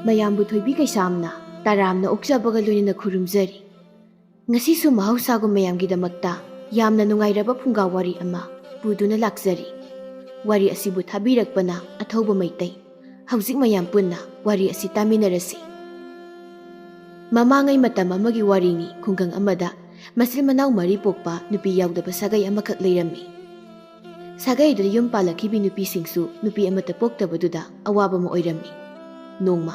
ꯃꯌꯥꯝꯕꯨ ꯊꯣꯏꯕꯤ ꯀꯩꯁꯥꯝꯅ ꯇꯔꯥꯝꯅ ꯑꯣꯛꯆꯕꯒ ꯂꯣꯏꯅꯅ ꯈꯨꯔꯨꯝꯖꯔꯤ꯫ ꯉꯁꯤꯁꯨ ꯃꯍꯧꯁꯥꯒꯨꯝ ꯃꯌꯥꯝꯒꯤꯗꯃꯛꯇ ꯌꯥꯝꯅ ꯅꯨꯡꯉꯥꯏꯔꯕ ꯐꯨꯡꯒꯥ ꯋꯥꯔꯤ ꯑꯃ ꯄꯨꯗꯨꯅ ꯂꯥꯛꯆꯔꯤ꯫ ꯋꯥꯔꯤ ꯑꯁꯤꯕꯨ ꯊꯥꯕꯤꯔꯛꯄꯅ ꯑꯊꯧꯕ ꯃꯩꯇꯩ꯫ ꯍꯧꯖꯤꯛ ꯃꯌꯥꯝ ꯄꯨꯟꯅ ꯋꯥꯔꯤ ꯑꯁꯤ ꯇꯥꯃꯤꯟꯅꯔꯁꯤ꯫ ꯃꯃꯥꯡꯉꯩ ꯃꯇꯝ ꯑꯃꯒꯤ ꯋꯥꯔꯤꯅꯤ꯫ ꯈꯨꯡꯒꯪ ꯑꯃꯗ ꯃꯆꯤꯜ ꯃꯅꯥꯎ 4 ꯄꯣꯛꯄ ꯅꯨꯄꯤ ꯌꯥꯎꯗꯕ ꯁꯥꯒꯩ ꯑꯃꯈꯛ ꯂꯩꯔꯝꯃꯤ꯫ ꯁꯥꯒꯩ ꯑꯗꯨꯗ ꯌꯨꯝ ꯄꯥꯜꯂꯛꯈꯤꯕꯤ ꯅꯨꯄꯤꯁꯤꯡꯁꯨ ꯅꯨꯄꯤ ꯑꯃꯠꯇ ꯄꯣꯛꯇꯕꯗꯨꯗ ꯑꯋꯥꯕ ꯑꯃ ꯑꯣꯏꯔꯝꯃꯤ꯫ ꯅꯣꯡꯃ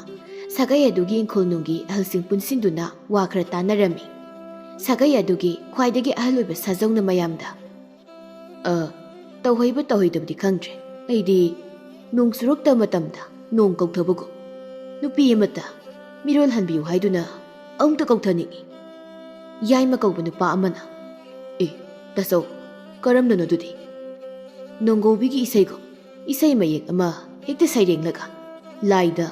ꯁꯥꯒꯩ ꯑꯗꯨꯒꯤ ꯏꯪꯈꯣꯜꯅꯨꯡꯒꯤ ꯑꯍꯜꯁꯤꯡ ꯄꯨꯟꯁꯤꯟꯗꯨꯅ ꯋꯥ ꯈꯔ ꯇꯥꯟꯅꯔꯝꯃꯤ꯫ ꯁꯥꯒꯩ ꯑꯗꯨꯒꯤ ꯈ꯭ꯋꯥꯏꯗꯒꯤ ꯑꯍꯜ ꯑꯣꯏꯕ ꯁꯥꯖꯧꯅ ꯃꯌꯥꯝꯗ ꯇꯧꯍꯩꯕ ꯇꯧꯍꯩꯗꯕꯗꯤ ꯈꯪꯗ꯭ꯔꯦ, ꯑꯩꯗꯤ ꯅꯣꯡ ꯆꯨꯔꯛꯇꯕ ꯃꯇꯝꯗ ꯅꯣꯡ ꯀꯧꯊꯕꯒꯨꯝ ꯅꯨꯄꯤ ꯑꯃꯠꯇ ꯃꯤꯔꯣꯜ ꯍꯟꯕꯤꯌꯨ ꯍꯥꯏꯗꯨꯅ ꯑꯃꯨꯛꯇ ꯀꯧꯊꯅꯤꯡꯉꯤ꯫ ꯌꯥꯏꯃ ꯀꯧꯕ ꯅꯨꯄꯥ ꯑꯃꯅ, ꯇꯥꯆꯧ, ꯀꯔꯝꯅꯅꯣ ꯑꯗꯨꯗꯤ? ꯅꯣꯡꯒꯧꯕꯤꯒꯤ ꯏꯁꯩꯒꯨꯝ ꯏꯁꯩ ꯃꯌꯦꯛ ꯑꯃ ꯍꯦꯛꯇ ꯁꯩꯔꯦꯡꯂꯒ ꯂꯥꯏꯗ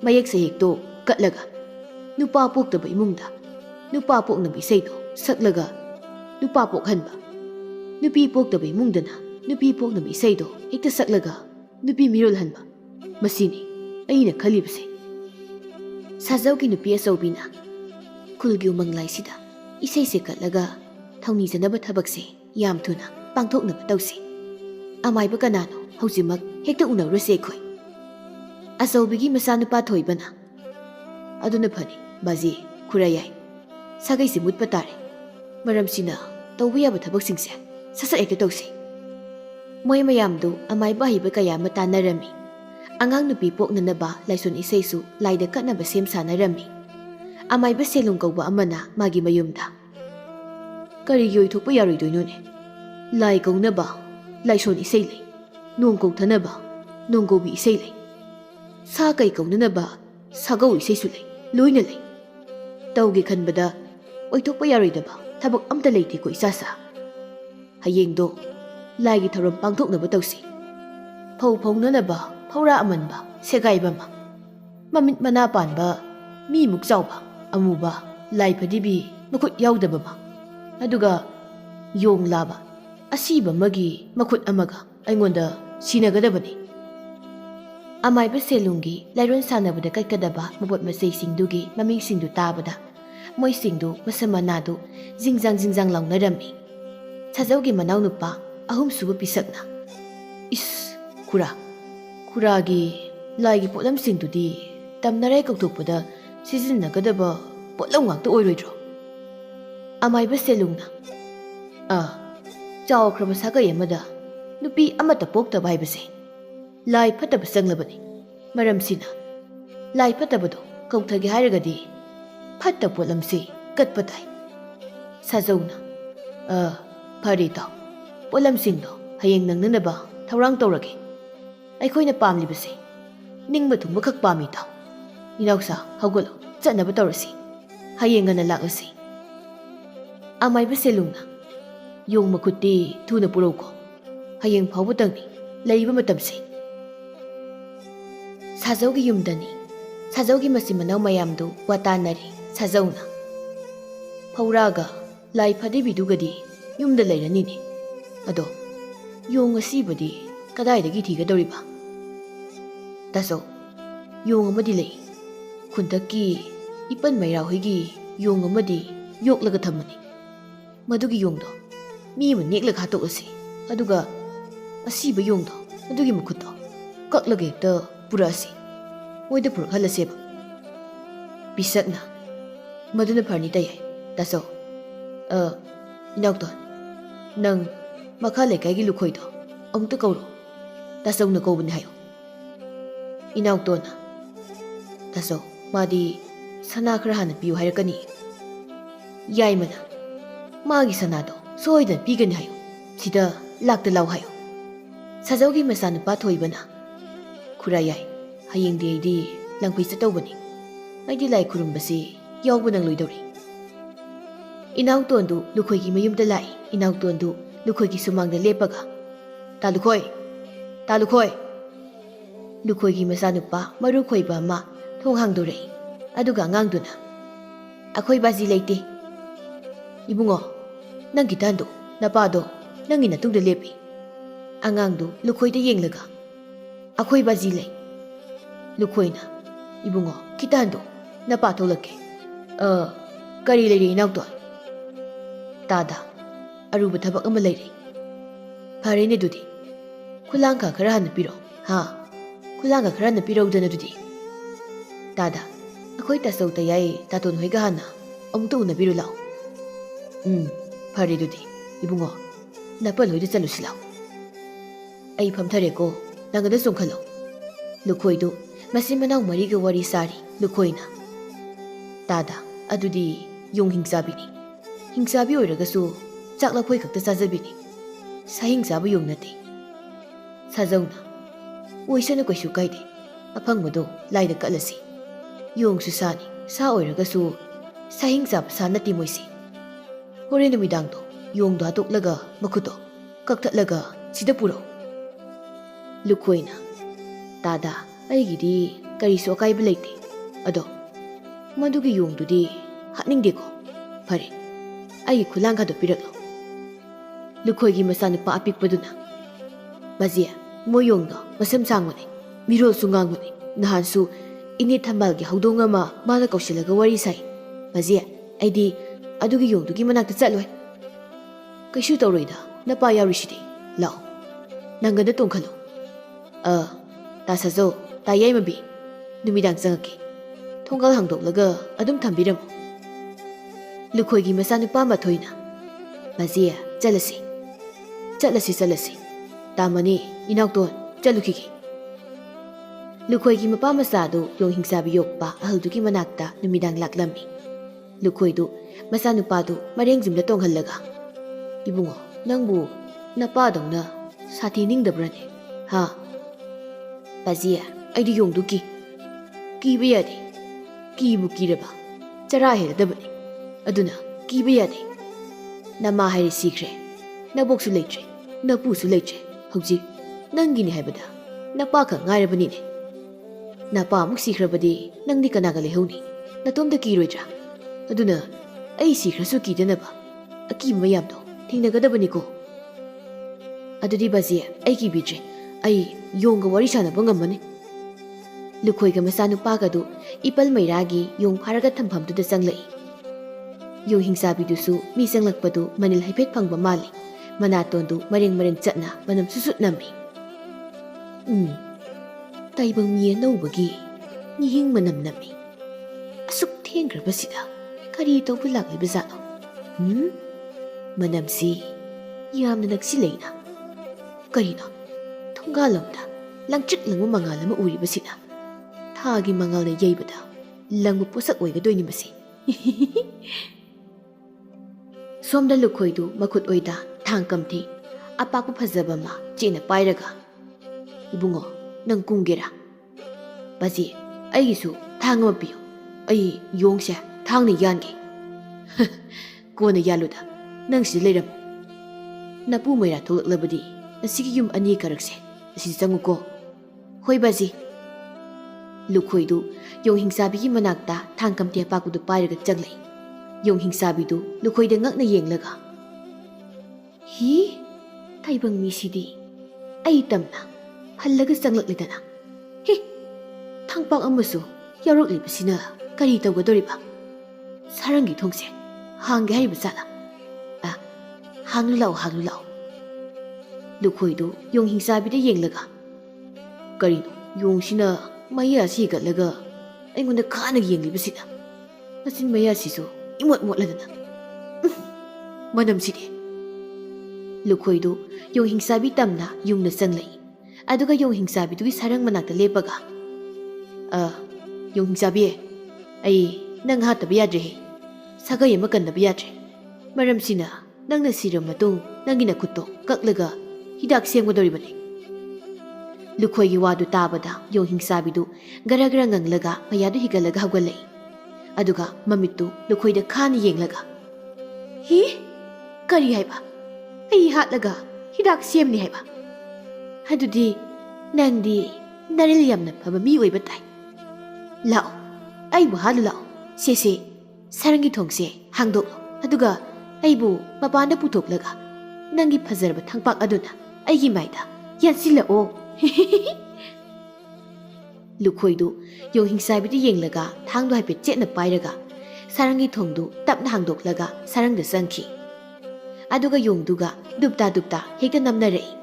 ꯃꯌꯦꯛ ꯁꯩꯍꯦꯛꯇꯣ ꯀꯠꯂꯒ ꯅꯨꯄꯥ ꯄꯣꯛꯇꯕ ꯏꯃꯨꯡꯗ ꯅꯨꯄꯥ ꯄꯣꯛꯅꯕ ꯏꯁꯩꯗꯣ ꯁꯛꯂꯒ ꯅꯨꯄꯥ ꯄꯣꯛꯍꯟꯕ, ꯅꯨꯄꯤ ꯄꯣꯛꯇꯕ ꯏꯃꯨꯡꯗꯅ ꯅꯨꯄꯤ ꯄꯣꯛꯅꯕ ꯏꯁꯩꯗꯣ ꯍꯦꯛꯇ ꯁꯛꯂꯒ ꯅꯨꯄꯤ ꯃꯤꯔꯣꯜꯍꯟꯕ, ꯃꯁꯤꯅꯤ ꯑꯩꯅ ꯈꯜꯂꯤꯕꯁꯦ꯫ ꯁꯥꯖꯧꯒꯤ ꯅꯨꯄꯤ ꯑꯆꯧꯕꯤꯅ ꯈꯨꯜꯒꯤ ꯎꯃꯪ ꯂꯥꯏꯁꯤꯗ ꯏꯁꯩꯁꯦ ꯀꯠꯂꯒ ꯊꯧꯅꯤꯖꯅꯕ ꯊꯕꯛꯁꯦ ꯌꯥꯝ ꯊꯨꯅ ꯄꯥꯡꯊꯣꯛꯅꯕ ꯇꯧꯁꯤ꯫ ꯑꯃꯥꯏꯕ ꯀꯅꯥꯅꯣ ꯍꯧꯖꯤꯛꯃꯛ ꯍꯦꯛꯇ ꯎꯅꯔꯨꯔꯁꯦ ꯑꯩꯈꯣꯏ꯫ ꯑꯆꯧꯕꯤꯒꯤ ꯃꯆꯥꯅꯨꯄꯥ ꯊꯣꯏꯕꯅ, ꯑꯗꯨꯅ ꯐꯅꯤ ꯕꯥꯖꯤ, ꯈꯨꯔꯥꯌꯥꯏ, ꯁꯥꯒꯩꯁꯤ ꯃꯨꯠꯄ ꯇꯥꯔꯦ, ꯃꯔꯝꯁꯤꯅ ꯇꯧꯕ ꯌꯥꯕ ꯊꯕꯛꯁꯤꯡꯁꯦ ꯁꯠ ꯍꯦꯛꯇ ꯇꯧꯁꯤ꯫ ꯃꯣꯏ ꯃꯌꯥꯝꯗꯨ ꯑꯃꯥꯏꯕ ꯑꯍꯩꯕ ꯀꯌꯥ ꯑꯃ ꯇꯥꯟꯅꯔꯝꯃꯤ꯫ ꯑꯉꯥꯡ ꯅꯨꯄꯤ ꯄꯣꯛꯅꯅꯕ ꯂꯥꯏꯁꯣꯟ ꯏꯁꯩꯁꯨ ꯂꯥꯏꯗ ꯀꯠꯅꯕ ꯁꯦꯝ ꯁꯥꯟꯅꯔꯝꯃꯤ꯫ ꯑꯃꯥꯏꯕ ꯁꯦꯂꯨꯡ ꯀꯧꯕ ꯑꯃꯅ ꯃꯥꯒꯤ ꯃꯌꯨꯝꯗ, ꯀꯔꯤꯒꯤ ꯑꯣꯏꯊꯣꯛꯄ ꯌꯥꯔꯣꯏꯗꯣꯏꯅꯣꯅꯦ? ꯂꯥꯏ ꯀꯧꯅꯕ ꯂꯥꯏꯁꯣꯟ ꯏꯁꯩ ꯂꯩ, ꯅꯣꯡ ꯀꯧꯊꯅꯕ ꯅꯣꯡꯒꯧꯕꯤ ꯏꯁꯩ ꯂꯩ, ꯁꯥ ꯀꯩ ꯀꯧꯅꯅꯕ ꯁꯥꯒꯧ ꯏꯁꯩꯁꯨ ꯂꯩ, ꯂꯣꯏꯅ ꯂꯩ꯫ ꯇꯧꯒꯦ ꯈꯟꯕꯗ ꯑꯣꯏꯊꯣꯛꯄ ꯌꯥꯔꯣꯏꯗꯕ ꯊꯕꯛ ꯑꯝꯇ ꯂꯩꯇꯦꯀꯣ ꯏꯆꯥꯁꯥ꯫ ꯍꯌꯦꯡꯗꯣ ꯂꯥꯏꯒꯤ ꯊꯧꯔꯝ ꯄꯥꯡꯊꯣꯛꯅꯕ ꯇꯧꯁꯤ꯫ ꯐꯧ ꯐꯧꯅꯅꯕ ꯐꯧꯔꯥ ꯑꯃꯟꯕ ꯁꯦꯒꯥꯏꯕ ꯑꯃ, ꯃꯃꯤꯠ ꯃꯅꯥ ꯄꯥꯟꯕ ꯃꯤꯃꯨꯛ ꯆꯥꯎꯕ ꯑꯃꯨꯕ ꯂꯥꯏ ꯐꯗꯤꯕꯤ ꯃꯈꯨꯠ ꯌꯥꯎꯗꯕ ꯑꯃ, ꯑꯗꯨꯒ ꯌꯣꯡ ꯂꯥꯕ ꯑꯁꯤꯕ ꯑꯃꯒꯤ ꯃꯈꯨꯠ ꯑꯃꯒ ꯑꯩꯉꯣꯟꯗ ꯁꯤꯟꯅꯒꯗꯕꯅꯤ꯫ ꯑꯃꯥꯏꯕ ꯁꯦꯂꯨꯡꯒꯤ ꯂꯥꯏꯔꯣꯟ ꯁꯥꯟꯅꯕꯗ ꯀꯠꯀꯗꯕ ꯃꯄꯣꯠ ꯃꯆꯩꯁꯤꯡꯗꯨꯒꯤ ꯃꯃꯤꯡꯁꯤꯡꯗꯨ ꯇꯥꯕꯗ ꯃꯣꯏꯁꯤꯡꯗꯨ ꯃꯁꯝ ꯃꯅꯥꯗꯨ ꯖꯤꯡꯖꯥꯡ ꯂꯥꯎꯅꯔꯝꯃꯤ꯫ ꯁꯥꯖꯧꯒꯤ ꯃꯅꯥꯎꯅꯨꯄꯥ ꯑꯍꯨꯝꯁꯨꯕ ꯄꯤꯁꯛꯅ, ꯈꯨꯔꯥꯒꯤ ꯂꯥꯏꯒꯤ ꯄꯣꯠꯂꯝꯁꯤꯡꯗꯨꯗꯤ ꯇꯝꯅꯔꯥꯏ ꯀꯧꯊꯣꯛꯄꯗ ꯁꯤꯖꯤꯟꯅꯒꯗꯕ ꯄꯣꯠꯂꯝ ꯉꯥꯛꯇ ꯑꯣꯏꯔꯣꯏꯗ꯭ꯔꯣ? ꯑꯃꯥꯏꯕ ꯁꯦꯂꯨꯡꯅ, ꯆꯥꯎꯈ꯭ꯔꯕ ꯁꯥꯒꯩ ꯑꯃꯗ ꯅꯨꯄꯤ ꯑꯃꯠꯇ ꯄꯣꯛꯇꯕ ꯍꯥꯏꯕꯁꯦ ꯂꯥꯏ ꯐꯠꯇꯕ ꯆꯪꯂꯕꯅꯤ꯫ ꯃꯔꯝꯁꯤꯅ ꯂꯥꯏ ꯐꯠꯇꯕꯗꯣ ꯀꯧꯊꯒꯦ ꯍꯥꯏꯔꯒꯗꯤ ꯐꯠꯇꯕ ꯄꯣꯠꯂꯝꯁꯤ ꯀꯠꯄ ꯇꯥꯏ꯫ ꯁꯥꯖꯧꯅ, ꯐꯔꯦ ꯏꯇꯥꯎ, ꯄꯣꯠꯂꯝꯁꯤꯡꯗꯣ ꯍꯌꯦꯡ ꯅꯪꯅꯅꯕ ꯊꯧꯔꯥꯡ ꯇꯧꯔꯒꯦ꯫ ꯑꯩꯈꯣꯏꯅ ꯄꯥꯝꯂꯤꯕꯁꯦ ꯅꯤꯡꯕ ꯊꯨꯡꯕ ꯈꯛ ꯄꯥꯝꯃꯤ ꯏꯇꯥꯎ꯫ ꯏꯅꯥꯎꯁꯥ, ꯍꯧꯒꯠꯂꯣ, ꯆꯠꯅꯕ ꯇꯧꯔꯁꯤ, ꯍꯌꯦꯡ ꯉꯟꯅ ꯂꯥꯛꯂꯁꯤ꯫ ꯑꯃꯥꯏꯕ ꯁꯦꯂꯨꯡꯅ, ꯌꯣꯡ ꯃꯈꯨꯠꯇꯤ ꯊꯨꯅ ꯄꯨꯔꯧꯀꯣ, ꯍꯌꯦꯡ ꯐꯥꯎꯕꯇꯪꯅꯤ ꯂꯩꯔꯤꯕ ꯃꯇꯝꯁꯤ꯫ ꯁꯥꯖꯧꯒꯤ ꯌꯨꯝꯗꯅꯤ꯫ ꯁꯥꯖꯧꯒꯤ ꯃꯆꯤꯟ ꯃꯅꯥꯎ ꯃꯌꯥꯝꯗꯨ ꯋꯥ ꯇꯥꯟꯅꯔꯤ꯫ ꯁꯥꯖꯧꯅ, ꯐꯧꯔꯥꯒ ꯂꯥꯏ ꯐꯗꯤꯕꯤꯗꯨꯒꯗꯤ ꯌꯨꯝꯗ ꯂꯩꯔꯅꯤꯅꯦ, ꯑꯗꯣ ꯌꯣꯡ ꯑꯁꯤꯕꯗꯤ ꯀꯗꯥꯏꯗꯒꯤ ꯊꯤꯒꯗꯧꯔꯤꯕ? ꯇꯥꯆꯧ, ꯌꯣꯡ ꯑꯃꯗꯤ ꯂꯩ꯫ ꯈꯨꯟꯇꯛꯀꯤ ꯏꯄꯟ ꯃꯩꯔꯥ ꯍꯣꯏꯒꯤ ꯌꯣꯡ ꯑꯃꯗꯤ ꯌꯣꯛꯂꯒ ꯊꯝꯃꯅꯤ꯫ ꯃꯗꯨꯒꯤ ꯌꯣꯡꯗꯣ ꯃꯤ ꯑꯃ ꯅꯦꯛꯂꯒ ꯍꯥꯠꯇꯣꯛꯑꯁꯤ, ꯑꯗꯨꯒ ꯑꯁꯤꯕ ꯌꯣꯡꯗꯣ ꯑꯗꯨꯒꯤ ꯃꯈꯨꯠꯇꯣ ꯀꯛꯂꯒ ꯍꯦꯛꯇ ꯄꯨꯔꯛꯑꯁꯤ, ꯃꯣꯏꯗ ꯄꯨꯔꯛꯍꯜꯂꯁꯦꯕ꯫ ꯄꯤꯁꯛꯅ, ꯃꯗꯨꯅ ꯐꯔꯅꯤ ꯇꯌꯥꯏ꯫ ꯇꯥꯆꯧ, ꯏꯅꯥꯎꯇꯣꯟ, ꯅꯪ ꯃꯈꯥ ꯂꯩꯀꯥꯏꯒꯤ ꯂꯨꯈꯣꯏꯗꯣ ꯑꯃꯨꯛꯇ ꯀꯧꯔꯣ, ꯇꯥꯆꯧꯅ ꯀꯧꯕꯅꯤ ꯍꯥꯏꯌꯣ꯫ ꯏꯅꯥꯎꯇꯣꯟꯅ, ꯇꯥꯆꯧ, ꯃꯥꯗꯤ ꯁꯅꯥ ꯈꯔ ꯍꯥꯟꯅ ꯄꯤꯌꯨ ꯍꯥꯏꯔꯛꯀꯅꯤ꯫ ꯌꯥꯏꯃꯅ, ꯃꯥꯒꯤ ꯁꯅꯥꯗꯣ ꯁꯣꯏꯗꯅ ꯄꯤꯒꯅꯤ ꯍꯥꯏꯌꯣ, ꯁꯤꯗ ꯂꯥꯛꯇ ꯂꯥꯎ ꯍꯥꯏꯌꯣ꯫ ꯁꯥꯖꯧꯒꯤ ꯃꯆꯥꯅꯨꯄꯥ ꯊꯣꯏꯕꯅ, ꯈꯨꯔꯥꯌꯥꯏ, ꯍꯌꯦꯡꯗꯤ ꯑꯩꯗꯤ ꯂꯪꯐꯩ ꯆꯠꯇꯧꯕꯅꯤ, ꯑꯩꯗꯤ ꯂꯥꯏ ꯈꯨꯔꯨꯝꯕꯁꯤ ꯌꯥꯎꯕ ꯅꯪꯂꯣꯏꯗꯧꯔꯤ꯫ ꯏꯅꯥꯎꯇꯣꯟꯗꯨ ꯂꯨꯈꯣꯏꯒꯤ ꯃꯌꯨꯝꯗ ꯂꯥꯛꯏ꯫ ꯏꯅꯥꯎꯇꯣꯟꯗꯨ ꯂꯨꯈꯣꯏꯒꯤ ꯁꯨꯃꯥꯡꯗ ꯂꯦꯞꯄꯒ, ꯇꯥꯂꯨꯈꯣꯏ, ꯇꯥꯂꯨꯈꯣꯏ! ꯂꯨꯈꯣꯏꯒꯤ ꯃꯆꯥꯅꯨꯄꯥ ꯃꯔꯨ ꯈꯣꯏꯕ ꯑꯃ ꯊꯣꯡ ꯍꯥꯡꯗꯣꯔꯛꯏ꯫ ꯑꯗꯨꯒ ꯑꯉꯥꯡꯗꯨꯅ, ꯑꯩꯈꯣꯏ ꯕꯥꯖꯤ ꯂꯩꯇꯦ꯫ ꯏꯕꯨꯡꯉꯣ, ꯅꯪꯒꯤ ꯇꯥꯟꯗꯣ ꯅꯄꯥꯗꯣ ꯅꯪꯒꯤ ꯃꯇꯨꯡꯗ ꯂꯦꯞꯄꯤ꯫ ꯑꯉꯥꯡꯗꯨ ꯂꯨꯈꯣꯏꯗ ꯌꯦꯡꯂꯒ, ꯑꯩꯈꯣꯏ ꯕꯥꯖꯤ ꯂꯩ꯫ ꯂꯨꯈꯣꯏꯅ, Ibungo, kitando. Napatolake. Kari lady inauto. Tada. Aruba tabak ama lady. Parene dudi. Kulanga karahan na piro. Ha. Kulanga karahan na piro dana dudi. Tada. Ako'y tasaw tayay taton hoy gahana. Amto na piro lao. Pare dudi. Ibungo. Napal hoy da chalo silaw. Ay pamthare ko. Nangada songkhalo. Lukhoi do. Masin manaw mariga wari sari. Lukhoi na. Tada. Adudi yung hingsabi ni. Hingsabi oiragasu. Chakla phoi khakta sajabi ni. Sa hingsabi yung nati. Sajaw na. Uisana ko shu kaide. Apang mado laida kalasi. Yung susani. Sa oiragasu. Sa hingsab sa nati moisi. Hore numidang to. Yung do hatok laga makuto. Kaktat laga sida puro. Lukhoi na. Tada. Aigidi karisu akaiba leite. Ado. Madugi yung dudi hatningde ko. Pare. Ay kulang ka do piraklo. Lukhoi gi masanu pa apikpaduna. Bazia. Moyong do masam sangone. Mirol sungangone. Nahansu ini thambal gi haudong ama mala kausilaga wari sai. Bazia. Aidi adugi yung dugi manakta chatloi. Kaishu tawroida. Napa yaurishide. Lao. Nangada tongkhalo. Tasazo. Tayay mabi. Numidang sangake. Thonggal hangdoklaga adum thambiramo. Lukhoi gi masanupa mathoina. Bazia chalasi. Chalasi. Tamani inauton chalukhigi. Lukhoi gi mapa masado yung hingsabi yokpa ahaldugi manakta numidang laklami. Lukhoi do masanupa do mareng jimla tonghallaga. Ibungo nangbu napadong na sati ningdabrane. Ha. Bazia aidi yung duki. Kiba yade. Kibu kiraba. Chara heradabani. Aduna kiba yade. Nama hairi sikre. Naboksu leitre. Napusu leitre. Hauji nangini haibada. Napaka ngairabanine. Napa amuk sikrabadi nangdi kanaga lehoni. Natomda kiroidra. Aduna ai sikrasu kidanaba. Akiba mayamdo thingnagadabani ko. Adudi bazia ai kibidre. Ai yongga wari sanaba ngamane. Lukhoiga masanupagadu ipal mairagi yung haraga thampham-duda changlai. Yung hingsabidusu mi changlakpadu manil haifet phangba mali. Manatondu mareng chatna manam susut nami. Taibang mi anawbagi nihing manam nami. Asuk thenggrabasida kari tawba laklaiba jano. Manamsi yamna nagsilayna. Karino thonggalamda langchik langma mangal ama uribasina. Thagi mangal na yaybada langbu posak oigadoini masi. Somda lukhoi du makut oida thangkamthi apaku phajaba ma chena pairaga. Ibungo nang kungera. Baji aigisu thangma piyo. Ai yongse thangni yange. Kona yaluda nang si leiram. Napu moira tholaklabadi asigi yum ani karakse asi changuko. Hoi baji. Lukhoi du yung hingsabi gi manakta thangkamthi apaku du pairaga changlai. Yung hingsabi du lukhoi da ngakna yenglaga. Hi taibang misidi ai tamna hallaga changlaklidana. Hi thangpang amasu yaroklibasina kari tawgadoriba. Sarangi thongse hangge haiba sala. Hanglu lao. Lukhoi du yung hingsabi da yenglaga. Karino yung sina maya si gatlaga aingunda khana yenglibasina. Nasin maya sisu imot motladana. Manam sidi. Lukhoi du yung hingsabi tamna yung na changlai. Aduga yung hingsabi du sarang manakta lepaga. Yung hingsabi ai nang hataba yadre. Sagay ama kannaba yadre. Maram sina nang nasiram matung nangina kutto kaklaga hidak sengmadoribane. Lukhoi gi wadu tabada yung hingsabi du gara-gara nganglaga mayadu higalaga hawgalai. Aduga mamittu lukhoi da khani yenglaga. Hi kari haiba. Ai hatlaga hidak semni haiba. Hadudi nangdi naril yamna phaba mi oiba tai. Lao ai bu halu lao. Sese sarangi thongse hangdok aduga ai bu mapanda putoklaga nangi phazarba thangpak aduna ai gi maida yansila o. ꯂꯨꯈꯣꯏꯗꯨ ꯌꯣꯡ ꯍꯤꯡꯁꯥꯕꯤꯗꯨ ꯌꯦꯡꯂꯒ ꯊꯥꯡꯗꯨ ꯍꯥꯏꯐꯦꯠ ꯆꯦꯠꯅ ꯄꯥꯏꯔꯒ ꯁꯥꯔꯪꯒꯤ ꯊꯣꯡꯗꯨ ꯇꯞꯅ ꯍꯥꯡꯗꯣꯛꯂꯒ ꯁꯥꯔꯪꯗ ꯆꯪꯈꯤ ꯑꯗꯨꯒ ꯌꯣꯡꯗꯨꯒ ꯗꯨꯞꯇꯥ ꯗꯨꯞꯇꯥ ꯍꯦꯛꯇ ꯅꯝꯅꯔꯛꯏ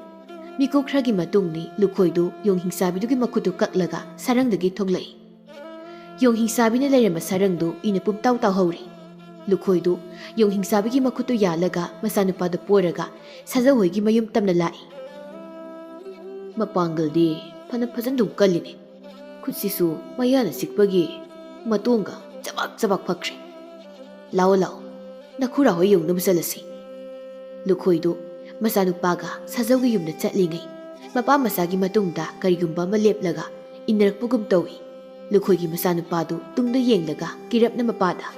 ꯃꯤꯀꯨꯞ ꯈꯔꯒꯤ ꯃꯇꯨꯡꯗꯤ ꯂꯨꯈꯣꯏꯗꯨ ꯌꯣꯡ ꯍꯤꯡꯁꯥꯕꯤꯗꯨꯒꯤ ꯃꯈꯨꯠꯇꯨ ꯀꯛꯂꯒ ꯁꯥꯔꯪꯗꯒꯤ ꯊꯣꯛꯂꯛꯏ ꯌꯣꯡ ꯍꯤꯡꯁꯥꯕꯤꯅ ꯂꯩꯔꯝꯕ ꯁꯥꯔꯪꯗꯨ ꯏꯅ ꯄꯨꯝꯇꯥꯎ ꯇꯥꯎꯍꯧꯔꯤ ꯂꯨꯈꯣꯏꯗꯨ ꯌꯣꯡ ꯍꯤꯡꯁꯥꯕꯤꯒꯤ ꯃꯈꯨꯠꯇꯨ ꯌꯥꯜꯂꯒ ꯃꯆꯥꯅꯨꯄꯥꯗꯨ ꯄꯣꯔꯒ ꯁꯥꯖꯧ ꯍꯣꯏꯒꯤ ꯃꯌꯨꯝ ꯇꯝꯅ ꯂꯥꯛꯏ ꯃꯄꯥꯡꯒꯜꯗꯤ ꯐꯅ ꯐꯖꯅꯗꯨꯝ ꯀꯜꯂꯤꯅꯦ ꯈꯨꯠꯁꯤꯁꯨ ꯃꯌꯥꯅ ꯆꯤꯛꯄꯒꯤ ꯃꯇꯣꯡꯒ ꯆꯕꯥꯛ ꯆꯕꯥꯛ ꯐꯛꯈ꯭ꯔꯦ ꯂꯥꯛꯑꯣ ꯂꯥꯛꯑꯣ ꯅꯈꯨꯔꯥ ꯍꯣꯏ ꯌꯧꯅꯕ ꯆꯠꯂꯁꯤ ꯂꯨꯈꯣꯏꯗꯨ ꯃꯆꯥꯅꯨꯄꯥꯒ ꯁꯥꯖꯧꯒꯤ ꯌꯨꯝꯗ ꯆꯠꯂꯤꯉꯩ ꯃꯄꯥ ꯃꯆꯥꯒꯤ ꯃꯇꯨꯡꯗ ꯀꯔꯤꯒꯨꯝꯕ ꯑꯃ ꯂꯦꯞꯂꯒ ꯏꯟꯅꯔꯛꯄꯒꯨꯝ ꯇꯧꯏ ꯂꯨꯈꯣꯏꯒꯤ ꯃꯆꯥꯅꯨꯄꯥꯗꯨ ꯇꯨꯡꯗ ꯌꯦꯡꯂꯒ ꯀꯤꯔꯞꯅ ꯃꯄꯥꯗ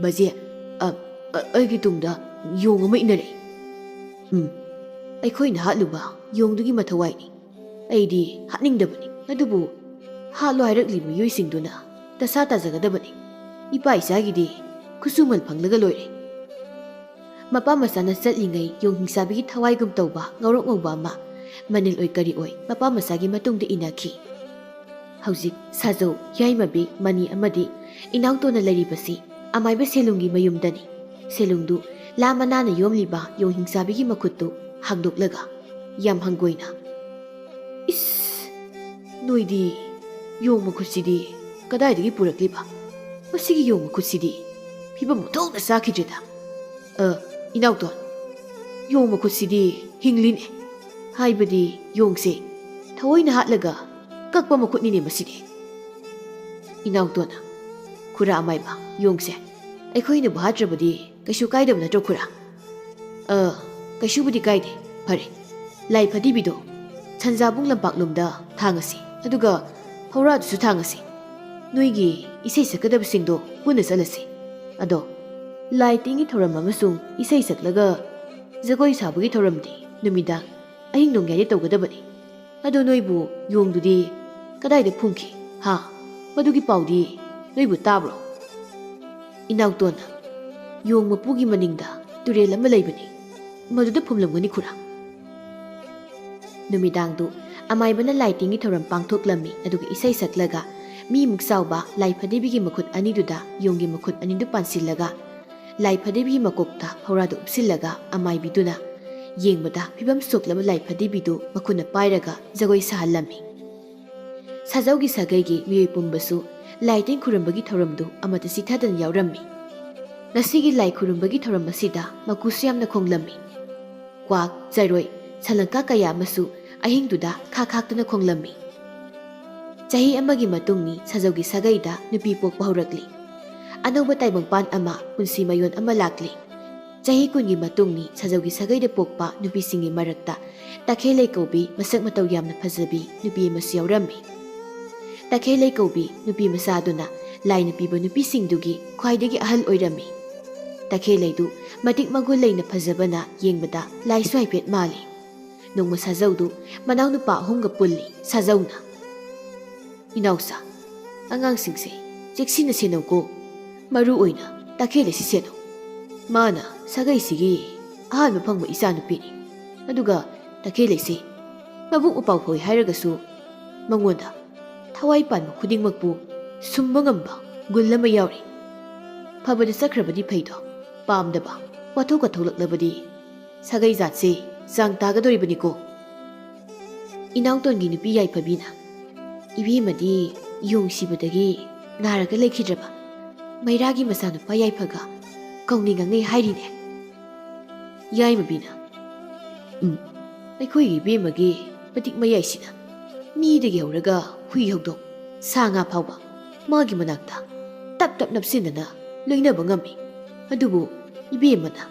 ꯕꯖꯦ ꯑꯩꯒꯤ ꯇꯨꯡꯗ ꯌꯣꯡ ꯑꯃ ꯏꯟꯅꯔꯛꯏ ꯑꯩꯈꯣꯏꯅ ꯍꯥꯠꯂꯨꯕ ꯌꯣꯡꯗꯨꯒꯤ ꯃꯊꯋꯥꯏꯅꯤ ꯑꯩꯗꯤ ꯍꯥꯠꯅꯤꯡꯗꯕꯅꯤ ꯑꯗꯨꯕꯨ ꯍꯥꯠꯂꯣ ꯍꯥꯏꯔꯛꯂꯤꯕ ꯃꯤꯑꯣꯏꯁꯤꯡꯗꯨꯅ ꯗꯁꯥ ꯇꯥꯖꯒꯗꯕꯅꯤ ꯏꯄꯥ ꯏꯆꯥꯒꯤꯗꯤ ꯈꯨꯠꯁꯨꯃꯟ ꯐꯪꯂꯒ ꯂꯣꯏꯔꯦ ꯃꯄꯥ ꯃꯆꯥꯅ ꯆꯠꯂꯤꯉꯩ ꯌꯣꯡ ꯍꯤꯡꯁꯥꯕꯤꯒꯤ ꯊꯋꯥꯏꯒꯨꯝ ꯇꯧꯕ ꯉꯧꯔꯣꯛ ꯉꯧꯕ ꯑꯃ ꯃꯅꯤꯜ ꯑꯣꯏ ꯀꯔꯤ ꯑꯣꯏ ꯃꯄꯥ ꯃꯆꯥꯒꯤ ꯃꯇꯨꯡꯗ ꯏꯟꯅꯈꯤ ꯍꯧꯖꯤꯛ ꯁꯥꯖꯧ ꯌꯥꯏꯃꯕꯤ ꯃꯅꯤ ꯑꯃꯗꯤ ꯏꯅꯥꯎꯇꯣꯟꯅ ꯂꯩꯔꯤꯕꯁꯤ ꯑꯃꯥꯏꯕ ꯁꯦꯂꯨꯡꯒꯤ ꯃꯌꯨꯝꯗꯅꯤ ꯁꯦꯂꯨꯡꯗꯨ ꯂꯥ ꯃꯅꯥꯅ ꯌꯣꯝꯂꯤꯕ ꯌꯣꯡ ꯍꯤꯡꯁꯥꯕꯤꯒꯤ ꯃꯈꯨꯠꯇꯨ ꯍꯥꯡꯗꯣꯛꯂꯒ ꯌꯥꯝ ꯍꯪꯒꯣꯏꯅ ꯏꯁ ꯅꯣꯏꯗꯤ ꯌꯣꯡ ꯃꯈꯨꯠꯁꯤꯗꯤ ꯀꯗꯥꯏꯗꯒꯤ ꯄꯨꯔꯛꯂꯤꯕ ꯃꯁꯤꯒꯤ ꯌꯣꯡ ꯃꯈꯨꯠꯁꯤꯗꯤ ꯐꯤꯕꯝ ꯃꯊꯣꯛꯅ ꯆꯥꯈꯤꯗ꯭ꯔꯦꯗ ꯏꯅꯥꯎꯇꯣꯟ ꯌꯣꯡ ꯃꯈꯨꯠꯁꯤꯗꯤ ꯍꯤꯡꯂꯤꯅꯦ ꯍꯥꯏꯕꯗꯤ ꯌꯣꯡꯁꯦ ꯊꯑꯣꯏꯅ ꯍꯥꯠꯂꯒ ꯀꯛꯄ ꯃꯈꯨꯠꯅꯤꯅꯦ ꯃꯁꯤꯗꯤ ꯏꯅꯥꯎꯇꯣꯟꯅ ꯈꯨꯔꯥ ꯑꯃꯥꯏꯕ ꯌꯣꯡꯁꯦ ꯑꯩꯈꯣꯏꯅꯕꯨ ꯍꯥꯠꯇ꯭ꯔꯕꯗꯤ ꯀꯩꯁꯨ ꯀꯥꯏꯗꯕ ꯅꯠꯇ꯭ꯔꯣ ꯈꯨꯔꯥ ꯀꯩꯁꯨꯕꯨꯗꯤ ꯀꯥꯏꯗꯦ ꯐꯔꯦ ꯂꯥꯏ ꯐꯗꯤꯕꯤꯗꯣ ꯁꯟꯖꯥꯕꯨꯡ ꯂꯝꯄꯥꯛꯂꯣꯝꯗ ꯊꯥꯡꯉꯁꯤ ꯑꯗꯨꯒ ꯐꯧꯔꯥꯗꯨꯁꯨ ꯊꯥꯡꯉꯁꯤ ꯅꯣꯏꯒꯤ ꯏꯁꯩ ꯁꯛꯀꯗꯕꯁꯤꯡꯗꯣ ꯄꯨꯟꯅ ꯆꯠꯂꯁꯤ ꯑꯗꯣ ꯂꯥꯏ ꯇꯤꯟꯒꯤ ꯊꯧꯔꯝ ꯑꯃꯁꯨꯡ ꯏꯁꯩ ꯁꯛꯂꯒ ꯖꯒꯣꯏ ꯁꯥꯕꯒꯤ ꯊꯧꯔꯝꯗꯤ ꯅꯨꯃꯤꯗꯥꯡ ꯑꯍꯤꯡ ꯅꯣꯡꯌꯥꯏꯗ ꯇꯧꯒꯗꯕꯅꯤ ꯑꯗꯣ ꯅꯣꯏꯕꯨ ꯌꯣꯡꯗꯨꯗꯤ ꯀꯗꯥꯏꯗ ꯐꯨꯝꯈꯤ ꯍꯥ ꯃꯗꯨꯒꯤ ꯄꯥꯎꯗꯤ ꯅꯣꯏꯕꯨ ꯇꯥꯕ꯭ꯔꯣ ꯏꯅꯥꯎꯇꯣꯟꯅ ꯌꯣꯡ ꯃꯄꯨꯒꯤ ꯃꯅꯤꯡꯗ ꯇꯨꯔꯦꯜ ꯑꯃ ꯂꯩꯕꯅꯤ ꯃꯗꯨꯗ ꯐꯨꯝꯂꯝꯒꯅꯤ ꯈꯨꯔꯥ ꯅꯨꯃꯤꯗꯥꯡꯗꯨ ꯑꯃꯥꯏꯕꯅ ꯂꯥꯏ ꯇꯤꯟꯒꯤ ꯊꯧꯔꯝ ꯄꯥꯡꯊꯣꯛꯂꯝꯃꯤ ꯑꯗꯨꯒ ꯏꯁꯩ ꯁꯛꯂꯒ ꯃꯤꯃꯨꯛ ꯆꯥꯎꯕ ꯂꯥꯏ ꯐꯗꯤꯕꯤꯒꯤ ꯃꯈꯨꯠ ꯑꯅꯤꯗꯨꯗ ꯌꯣꯡꯒꯤ ꯃꯈꯨꯠ ꯑꯅꯤꯗꯨ ꯄꯥꯟꯁꯤꯜꯂꯒ ꯂꯥꯏ ꯐꯗꯤꯕꯤꯒꯤ ꯃꯀꯣꯛꯇ ꯐꯧꯔꯥꯗꯨ ꯎꯞꯁꯤꯜꯂꯒ ꯑꯃꯥꯏꯕꯤꯗꯨꯅ ꯌꯦꯡꯕꯗ ꯐꯤꯕꯝ ꯁꯣꯛꯂꯕ ꯂꯥꯏ ꯐꯗꯤꯕꯤꯗꯨ ꯃꯈꯨꯠꯅ ꯄꯥꯏꯔꯒ ꯖꯒꯣꯏ ꯁꯥꯍꯜꯂꯝꯃꯤ ꯁꯥꯖꯧꯒꯤ ꯁꯥꯒꯩꯒꯤ ꯃꯤꯑꯣꯏ ꯄꯨꯝꯕꯁꯨ ꯂꯥꯏ ꯇꯤꯟ ꯈꯨꯔꯨꯝꯕꯒꯤ ꯊꯧꯔꯝꯗꯨ ꯑꯃꯠꯇ ꯆꯤꯊꯗꯅ ꯌꯥꯎꯔꯝꯃꯤ ꯉꯁꯤꯒꯤ ꯂꯥꯏ ꯈꯨꯔꯨꯝꯕꯒꯤ ꯊꯧꯔꯝ ꯑꯁꯤꯗ ꯃꯀꯨꯁꯨ ꯌꯥꯝꯅ ꯈꯣꯡꯂꯝꯃꯤ ꯀ꯭ꯋꯥꯛ ꯆꯔꯣꯏ ꯁꯂꯪꯀꯥ ꯀꯌꯥ ꯑꯃꯁꯨ ꯑꯍꯤꯡꯗꯨꯗ ꯈꯥꯛꯇꯨꯅ ꯈꯣꯡꯂꯝꯃꯤ ꯆꯍꯤ ꯑꯃꯒꯤ ꯃꯇꯨꯡꯅꯤ ꯁꯥꯖꯧꯒꯤ ꯁꯥꯒꯩꯗ ꯅꯨꯄꯤ ꯄꯣꯛꯄ ꯍꯧꯔꯛꯂꯤ ꯑꯅꯧꯕ ꯇꯥꯏꯕꯪꯄꯥꯟ ꯑꯃ ꯄꯨꯟꯁꯤ ꯃꯌꯣꯟ ꯑꯃ ꯂꯥꯛꯂꯤ ꯆꯍꯤ 10ꯒꯤ ꯃꯇꯨꯡꯅꯤ ꯁꯥꯖꯧꯒꯤ ꯁꯥꯒꯩꯗ ꯄꯣꯛꯄ ꯅꯨꯄꯤꯁꯤꯡꯒꯤ ꯃꯔꯛꯇ ꯇꯈꯦꯜꯂꯩ ꯀꯧꯕꯤ ꯃꯁꯛ ꯃꯇꯧ ꯌꯥꯝꯅ ꯐꯖꯕꯤ ꯅꯨꯄꯤ ꯑꯃꯁꯨ ꯌꯥꯎꯔꯝꯃꯤ ꯇꯈꯦꯜꯂꯩ ꯀꯧꯕꯤ ꯅꯨꯄꯤ ꯃꯆꯥꯗꯨꯅ ꯂꯥꯏꯅ ꯄꯤꯕ ꯅꯨꯄꯤꯁꯤꯡꯗꯨꯒꯤ ꯈ꯭ꯋꯥꯏꯗꯒꯤ ꯑꯍꯜ ꯑꯣꯏꯔꯝꯃꯤ ꯇꯈꯦꯜꯂꯩꯗꯨ ꯃꯇꯤꯛ ꯃꯒꯨꯟ ꯂꯩꯅ ꯐꯖꯕꯅ ꯌꯦꯡꯕꯗ ꯂꯥꯏꯁꯨ ꯍꯥꯏꯐꯦꯠ ꯃꯥꯜꯂꯤ ꯅꯣꯡꯃ ꯁꯥꯖꯧꯗꯨ ꯃꯅꯥꯎꯅꯨꯄꯥ 3ꯒ ꯄꯨꯜꯂꯤ ꯁꯥꯖꯧꯅ ꯏꯅꯥꯎꯆꯥ ꯑꯉꯥꯡꯁꯤꯡꯁꯦ ꯆꯦꯛꯁꯤꯟꯅ ꯁꯦꯟꯅꯧꯀꯣ ꯃꯔꯨ ꯑꯣꯏꯅ ꯇꯈꯦꯜꯂꯩꯁꯤ ꯁꯦꯟꯅꯧ ꯃꯥꯅ ꯁꯥꯒꯩꯁꯤꯒꯤ ꯑꯍꯥꯟꯕ ꯐꯪꯕ ꯏꯆꯥꯅꯨꯄꯤꯅꯤ ꯑꯗꯨꯒ ꯇꯈꯦꯜꯂꯩꯁꯤ ꯃꯕꯨꯡ ꯃꯄꯥꯎ ꯐꯩ ꯍꯥꯏꯔꯒꯁꯨ ꯃꯉꯣꯟꯗ ꯊꯋꯥꯏ ꯄꯥꯟꯕ ꯈꯨꯗꯤꯡꯃꯛꯄꯨ ꯁꯨꯝꯕ ꯉꯝꯕ ꯒꯨꯟ ꯑꯃ ꯌꯥꯎꯔꯤ ꯐꯕꯗ ꯆꯠꯈ꯭ꯔꯕꯗꯤ ꯐꯩꯗꯣ ꯄꯥꯝꯗꯕ ꯋꯥꯊꯣꯛꯀ ꯊꯣꯛꯂꯛꯂꯕꯗꯤ ꯁꯥꯒꯩ ꯖꯥꯠꯁꯤ ꯆꯥꯡ ꯇꯥꯒꯗꯧꯔꯤꯕꯅꯤꯀꯣ ꯏꯅꯥꯎꯇꯣꯟꯒꯤ ꯅꯨꯄꯤ ꯌꯥꯏꯐꯕꯤꯅ ꯏꯕꯦꯝꯃꯗꯤ ꯌꯣꯡ ꯁꯤꯕꯗꯒꯤ ꯅꯥꯔꯒ ꯂꯩꯈꯤꯗ꯭ꯔꯕ ꯃꯩꯔꯥꯒꯤ ꯃꯆꯥꯅꯨꯄꯥ ꯌꯥꯏꯐꯒ ꯀꯧꯅꯩ ꯉꯥꯡꯅꯩ ꯍꯥꯏꯔꯤꯅꯦ ꯌꯥꯏꯃꯕꯤꯅ ꯑꯩꯈꯣꯏꯒꯤ ꯏꯕꯦꯝꯃꯒꯤ ꯃꯇꯤꯛ ꯃꯌꯥꯏꯁꯤꯅ ꯃꯤꯗꯒꯤ ꯍꯧꯔꯒ ꯍꯨꯏ ꯍꯧꯗꯣꯡ ꯁꯥ ꯉꯥ ꯐꯥꯎꯕ ꯃꯥꯒꯤ ꯃꯅꯥꯛꯇ ꯇꯞ ꯇꯞ ꯅꯞꯁꯤꯟꯗꯅ ꯂꯣꯏꯅꯕ ꯉꯝꯃꯤ ꯑꯗꯨꯕꯨ ꯏꯕꯦꯝꯃꯅ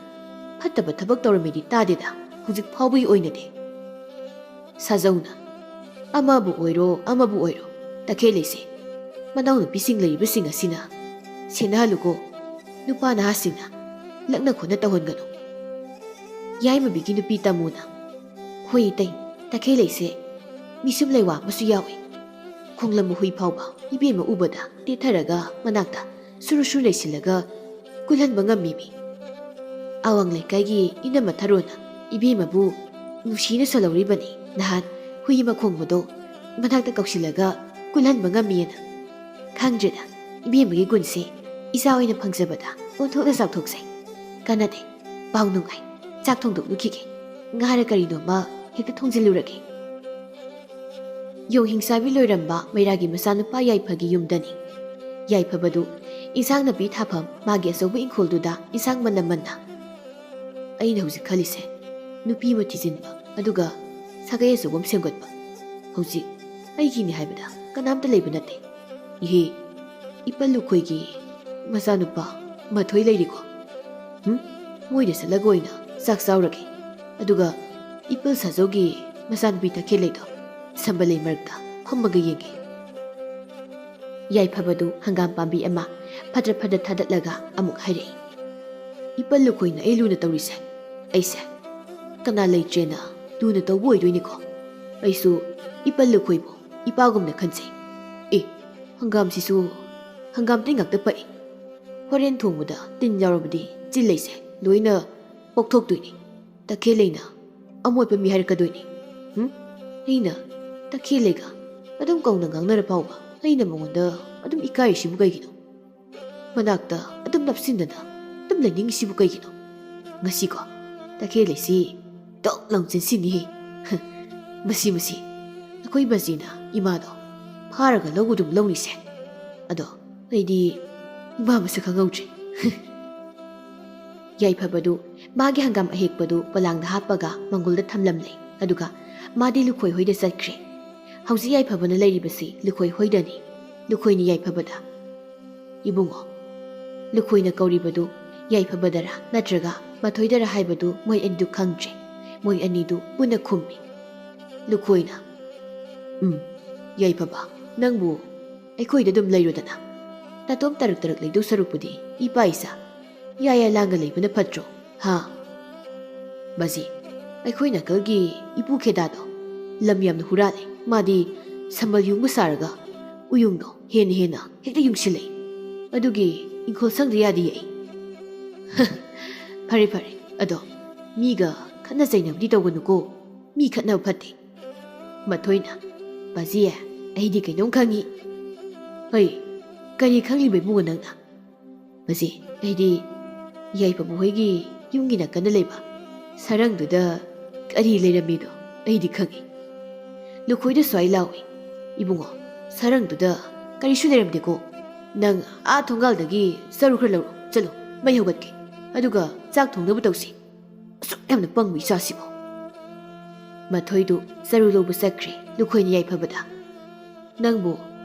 ꯐꯠꯇꯕ ꯊꯕꯛ ꯇꯧꯔꯝꯃꯤꯗꯤ ꯇꯥꯗꯦꯗ ꯍꯧꯖꯤꯛ ꯐꯥꯎꯕꯒꯤ ꯑꯣꯏꯅꯗꯤ ꯁꯥꯖꯧꯅ ꯑꯃꯕꯨ ꯑꯣꯏꯔꯣ ꯇꯈꯦꯜꯂꯩꯁꯦ ꯃꯅꯥꯎꯅꯨꯄꯤꯁꯤꯡ ꯂꯩꯔꯤꯕꯁꯤꯡ ꯑꯁꯤꯅ ꯁꯦꯟꯅꯍꯜꯂꯨꯀꯣ ꯅꯨꯄꯥ ꯅꯍꯥꯁꯤꯡꯅ ꯂꯛꯅ ꯈꯣꯠꯅ ꯇꯧꯍꯟꯒꯅꯨ ꯌꯥꯏꯃꯕꯤꯒꯤ ꯅꯨꯄꯤ ꯇꯥꯃꯨꯅ ꯍꯣꯏ ꯏꯇꯩ ꯇꯈꯦꯜꯂꯩꯁꯦ ꯃꯤꯁꯨꯝ ꯂꯩꯋꯥ ꯑꯃꯁꯨ ꯌꯥꯎꯏ ꯈꯣꯡꯂꯝꯕ ꯍꯨꯏ ꯐꯥꯎꯕ ꯏꯕꯦꯝꯃ ꯎꯕꯗ ꯇꯦꯊꯔꯒ ꯃꯅꯥꯛꯇ ꯁꯨꯔꯨ ꯁꯨꯔꯨ ꯂꯩꯁꯤꯜꯂꯒ ꯀꯨꯜꯍꯟꯕ ꯉꯝꯃꯤꯃꯤ ꯑꯋꯥꯡ ꯂꯩꯀꯥꯏꯒꯤ ꯏꯅꯝꯃ ꯊꯔꯣꯅ ꯏꯕꯦꯝꯃꯕꯨ ꯅꯨꯡꯁꯤꯅ ꯁꯣꯜꯍꯧꯔꯤꯕꯅꯤ ꯅꯍꯥꯟ ꯍꯨꯏ ꯑꯃ ꯈꯣꯡꯕꯗꯣ ꯃꯅꯥꯛꯇ ꯀꯧꯁꯤꯜꯂꯒ ꯀꯨꯜꯍꯟꯕ ꯉꯝꯃꯤꯑꯅ ꯈꯪꯗ꯭ꯔꯦꯗ ꯏꯕꯦꯝꯃꯒꯤ ꯒꯨꯟꯁꯦ ꯏꯆꯥ ꯑꯣꯏꯅ ꯐꯪꯖꯕꯗ ꯑꯣꯟꯊꯣꯛꯅ ꯆꯥꯎꯊꯣꯛꯆꯩ ꯀꯥꯟꯅꯗꯦ ꯄꯥꯎ ꯅꯨꯡꯉꯥꯏ ꯆꯥꯛ ꯊꯣꯡꯗꯣꯛꯂꯨꯈꯤꯒꯦ ꯉꯥꯔ ꯀꯔꯤꯅꯣꯃ ꯍꯦꯛꯇ ꯊꯣꯡꯖꯤꯜꯂꯨꯔꯒꯦ ꯌꯣꯡꯍꯤꯡꯆꯥꯕꯤ ꯂꯣꯏꯔꯝꯕ ꯃꯩꯔꯥꯒꯤ ꯃꯆꯥꯅꯨꯄꯥ ꯌꯥꯏꯐꯒꯤ ꯌꯨꯝꯗꯅꯤ ꯌꯥꯏꯐꯕꯗꯨ ꯏꯟꯁꯥꯡ ꯅꯥꯄꯤ ꯊꯥꯐꯝ ꯃꯥꯒꯤ ꯑꯆꯧꯕ ꯏꯪꯈꯣꯜꯗꯨꯗ ꯏꯟꯁꯥꯡ ꯃꯟꯅ ꯃꯟꯅ ꯑꯩꯅ ꯍꯧꯖꯤꯛ ꯈꯜꯂꯤꯁꯦ ꯅꯨꯄꯤ ꯑꯃ ꯊꯤꯖꯤꯟꯕ ꯑꯗꯨꯒ ꯁꯥꯒꯩ ꯑꯆꯧꯕ ꯑꯃ ꯁꯦꯝꯒꯠꯄ ꯍꯧꯖꯤꯛ ꯑꯩꯒꯤꯅꯤ ꯍꯥꯏꯕꯗ ꯀꯅꯥꯝꯇ ꯂꯩꯕ ꯅꯠꯇꯦ ꯏꯍꯦ ꯏꯄꯜ ꯂꯨꯈꯣꯏꯒꯤ ꯃꯆꯥꯅꯨꯄꯥ ꯃꯊꯣꯏ ꯂꯩꯔꯤꯀꯣ ꯃꯣꯏꯗ ꯆꯠꯂꯒ ꯑꯣꯏꯅ ꯆꯥꯛ ꯆꯥꯎꯔꯒꯦ ꯑꯗꯨꯒ ꯏꯄꯜ ꯁꯥꯖꯧꯒꯤ ꯃꯆꯥꯅꯨꯄꯤ ꯇꯈꯦꯜꯂꯩꯗꯣ ꯁꯝꯕꯜꯂꯩ ꯃꯔꯛꯇ ꯐꯝꯃꯒ ꯌꯦꯡꯒꯦ ꯌꯥꯏꯐꯕꯗꯨ ꯍꯪꯒꯥꯝ ꯄꯥꯝꯕꯤ ꯑꯃ ꯐꯗ꯭ꯔ ꯐꯗ꯭ꯔ ꯊꯥꯗꯠꯂꯒ ꯑꯃꯨꯛ ꯍꯥꯏꯔꯛꯏ ꯏꯄꯜ ꯂꯨꯈꯣꯏꯅ ꯑꯩ ꯂꯨꯅ ꯇꯧꯔꯤꯁꯦ ꯑꯩꯁꯦ ꯀꯅꯥ ꯂꯩꯇ꯭ꯔꯦꯅ ꯂꯨꯅ ꯇꯧꯕ ꯑꯣꯏꯗꯣꯏꯅꯤꯀꯣ ꯑꯩꯁꯨ ꯏꯄꯜ ꯂꯨꯈꯣꯏꯕꯨ ꯏꯄꯥꯒꯨꯝꯅ ꯈꯟꯖꯩ ꯑꯦ ꯍꯪꯒꯥꯝꯁꯤꯁꯨ ꯍꯪꯒꯥꯝꯇꯩ ꯉꯥꯛꯇ ꯄꯛꯏ ꯍꯣꯔꯦꯟ ꯊꯣꯡꯕꯗ ꯇꯤꯟ ꯌꯥꯎꯔꯕꯗꯤ ꯆꯤꯜꯂꯩꯁꯦ ꯂꯣꯏꯅ ꯄꯣꯛꯊꯣꯛꯇꯣꯏꯅꯤ ꯇꯈꯦꯜꯂꯩꯅ ꯑꯃꯣꯠꯄ ꯃꯤ ꯍꯥꯏꯔꯛꯀꯗꯣꯏꯅꯤ ꯑꯩꯅ ꯇꯈꯦꯜꯂꯩꯒ ꯑꯗꯨꯝ ꯀꯧꯅ ꯉꯥꯡꯅꯔ ꯐꯥꯎꯕ ꯑꯩꯅ ꯃꯉꯣꯟꯗ ꯑꯗꯨꯝ ꯏꯀꯥꯏꯔꯤꯁꯤꯕꯨ ꯀꯩꯒꯤꯅꯣ ꯃꯅꯥꯛꯇ ꯑꯗꯨꯝ ꯅꯞꯁꯤꯟꯗꯅ ꯑꯗꯨꯝ ꯂꯩꯅꯤꯡꯉꯤꯁꯤꯕꯨ ꯀꯩꯒꯤꯅꯣ ꯉꯁꯤꯀꯣ ꯇꯈꯦꯜꯂꯩꯁꯤ ꯇꯣꯛ ꯂꯥꯎ ꯆꯦꯟꯁꯤꯟꯅꯤꯍꯦ ꯃꯁꯤ ꯑꯩꯈꯣꯏ ꯕꯖꯤꯅ ꯏꯃꯥꯗꯣ ꯐꯥꯔꯒ ꯂꯧꯒꯗꯨꯝ ꯂꯧꯅꯤꯁꯦ ꯑꯗꯣ ꯑꯩꯗꯤ ꯏꯃꯥ ꯃꯁꯛ ꯈꯪꯍꯧꯗ꯭ꯔꯦ ꯌꯥꯏꯐꯕꯗꯨ ꯃꯥꯒꯤ ꯍꯪꯒꯥꯝ ꯑꯍꯦꯛꯄꯗꯨ ꯄꯣꯂꯥꯡꯗ ꯍꯥꯞꯄꯒ ꯃꯪꯒꯣꯜꯗ ꯊꯝꯂꯝꯂꯦ ꯑꯗꯨꯒ ꯃꯥꯗꯤ ꯂꯨꯈꯣꯏ ꯍꯣꯏꯗ ꯆꯠꯈ꯭ꯔꯦ ꯍꯧꯖꯤꯛ ꯌꯥꯏꯐꯕꯅ ꯂꯩꯔꯤꯕꯁꯤ ꯂꯨꯈꯣꯏ ꯍꯣꯏꯗꯅꯤ ꯂꯨꯈꯣꯏꯅ ꯌꯥꯏꯐꯕꯗ ꯏꯕꯨꯡꯉꯣ ꯂꯨꯈꯣꯏꯅ ꯀꯧꯔꯤꯕꯗꯨ ꯌꯥꯏꯐꯕꯗꯔ ꯅꯠꯇ꯭ꯔꯒ ꯃꯊꯣꯏꯗꯔ ꯍꯥꯏꯕꯗꯨ ꯃꯣꯏ ꯑꯅꯤꯗꯨ ꯈꯪꯗ꯭ꯔꯦ ꯃꯣꯏ ꯑꯅꯤꯗꯨ ꯄꯨꯟꯅ ꯈꯨꯝꯃꯤ ꯂꯨꯈꯣꯏꯅ ꯌꯥꯏꯐꯕ ꯅꯪꯕꯨ ꯑꯩꯈꯣꯏꯗ ꯑꯗꯨꯝ ꯂꯩꯔꯨꯗꯅ ꯅꯇꯣꯝ ꯇꯔꯛ ꯇꯔꯛ ꯂꯩꯗꯧ ꯁꯔꯨꯛꯄꯨꯗꯤ ꯏꯄꯥ ꯏꯆꯥ ꯌꯥꯌꯥ ꯂꯥꯡꯒ ꯂꯩꯕꯅ ꯐꯠꯇ꯭ꯔꯣ ꯍꯥ ꯕꯖꯤ ꯑꯩꯈꯣꯏ ꯅꯥꯀꯜꯒꯤ ꯏꯄꯨ ꯈꯦꯗꯥꯗꯣ ꯂꯝ ꯌꯥꯝꯅ ꯍꯨꯔꯥꯜꯂꯦ ꯃꯥꯗꯤ ꯁꯝꯕꯜ ꯌꯨꯡꯕ ꯁꯥꯔꯒ ꯎꯌꯨꯡꯗꯣ ꯍꯦꯟꯅ ꯍꯦꯛꯇ ꯌꯨꯡꯁꯤꯜꯂꯛꯏ ꯑꯗꯨꯒꯤ ꯏꯪꯈꯣꯜ ꯁꯪꯗ ꯌꯥꯗꯦ ꯑꯩ ꯐꯔꯦ ꯑꯗꯣ ꯃꯤꯒ ꯈꯠꯅ ꯆꯩꯅꯕꯗꯤ ꯇꯧꯒꯅꯨꯀꯣ ꯃꯤ ꯈꯠꯅꯕ ꯐꯠꯇꯦ ꯃꯊꯣꯏꯅ ꯕꯥꯖꯤ ꯑꯩꯗꯤ ꯀꯩꯅꯣꯝ ꯈꯪꯉꯤ ꯍꯣꯏ ꯀꯔꯤ ꯈꯪꯂꯤꯕ ꯏꯕꯨꯡꯉꯣ ꯅꯪꯅ ꯕꯥꯖꯤ ꯑꯩꯗꯤ ꯌꯥꯏꯐꯕ ꯍꯣꯏꯒꯤ ꯌꯨꯝꯒꯤ ꯅꯥꯀꯟꯗ ꯂꯩꯕ ꯁꯔꯪꯗꯨꯗ ꯀꯔꯤ ꯂꯩꯔꯝꯃꯤꯗꯣ ꯑꯩꯗꯤ ꯈꯪꯉꯤ ꯂꯨꯈꯣꯏꯗ ꯁ꯭ꯋꯥꯏ ꯂꯥꯎꯏ ꯏꯕꯨꯡꯉꯣ ꯁꯔꯪꯗꯨꯗ ꯀꯔꯤꯁꯨ ꯂꯩꯔꯝꯗꯦꯀꯣ ꯅꯪ ꯊꯣꯡꯒꯥꯜꯗꯒꯤ ꯆꯔꯨ ꯈꯔ ꯂꯧꯔꯣ ꯆꯠꯂꯣ ꯃꯩ ꯍꯧꯒꯠꯀꯦ ꯑꯗꯨꯒ ꯆꯥꯛ ꯊꯣꯡꯅꯕ ꯇꯧꯁꯤ ꯑꯁꯨꯛ ꯌꯥꯝꯅ ꯄꯪꯕ ꯏꯆꯥꯁꯤꯕꯨ ꯃꯊꯣꯏꯗꯨ ꯆꯔꯨ ꯂꯧꯕ ꯆꯠꯈ꯭ꯔꯦ ꯂꯨꯈꯣꯏꯅ ꯌꯥꯏꯐꯕꯗ ꯅꯪꯕꯨ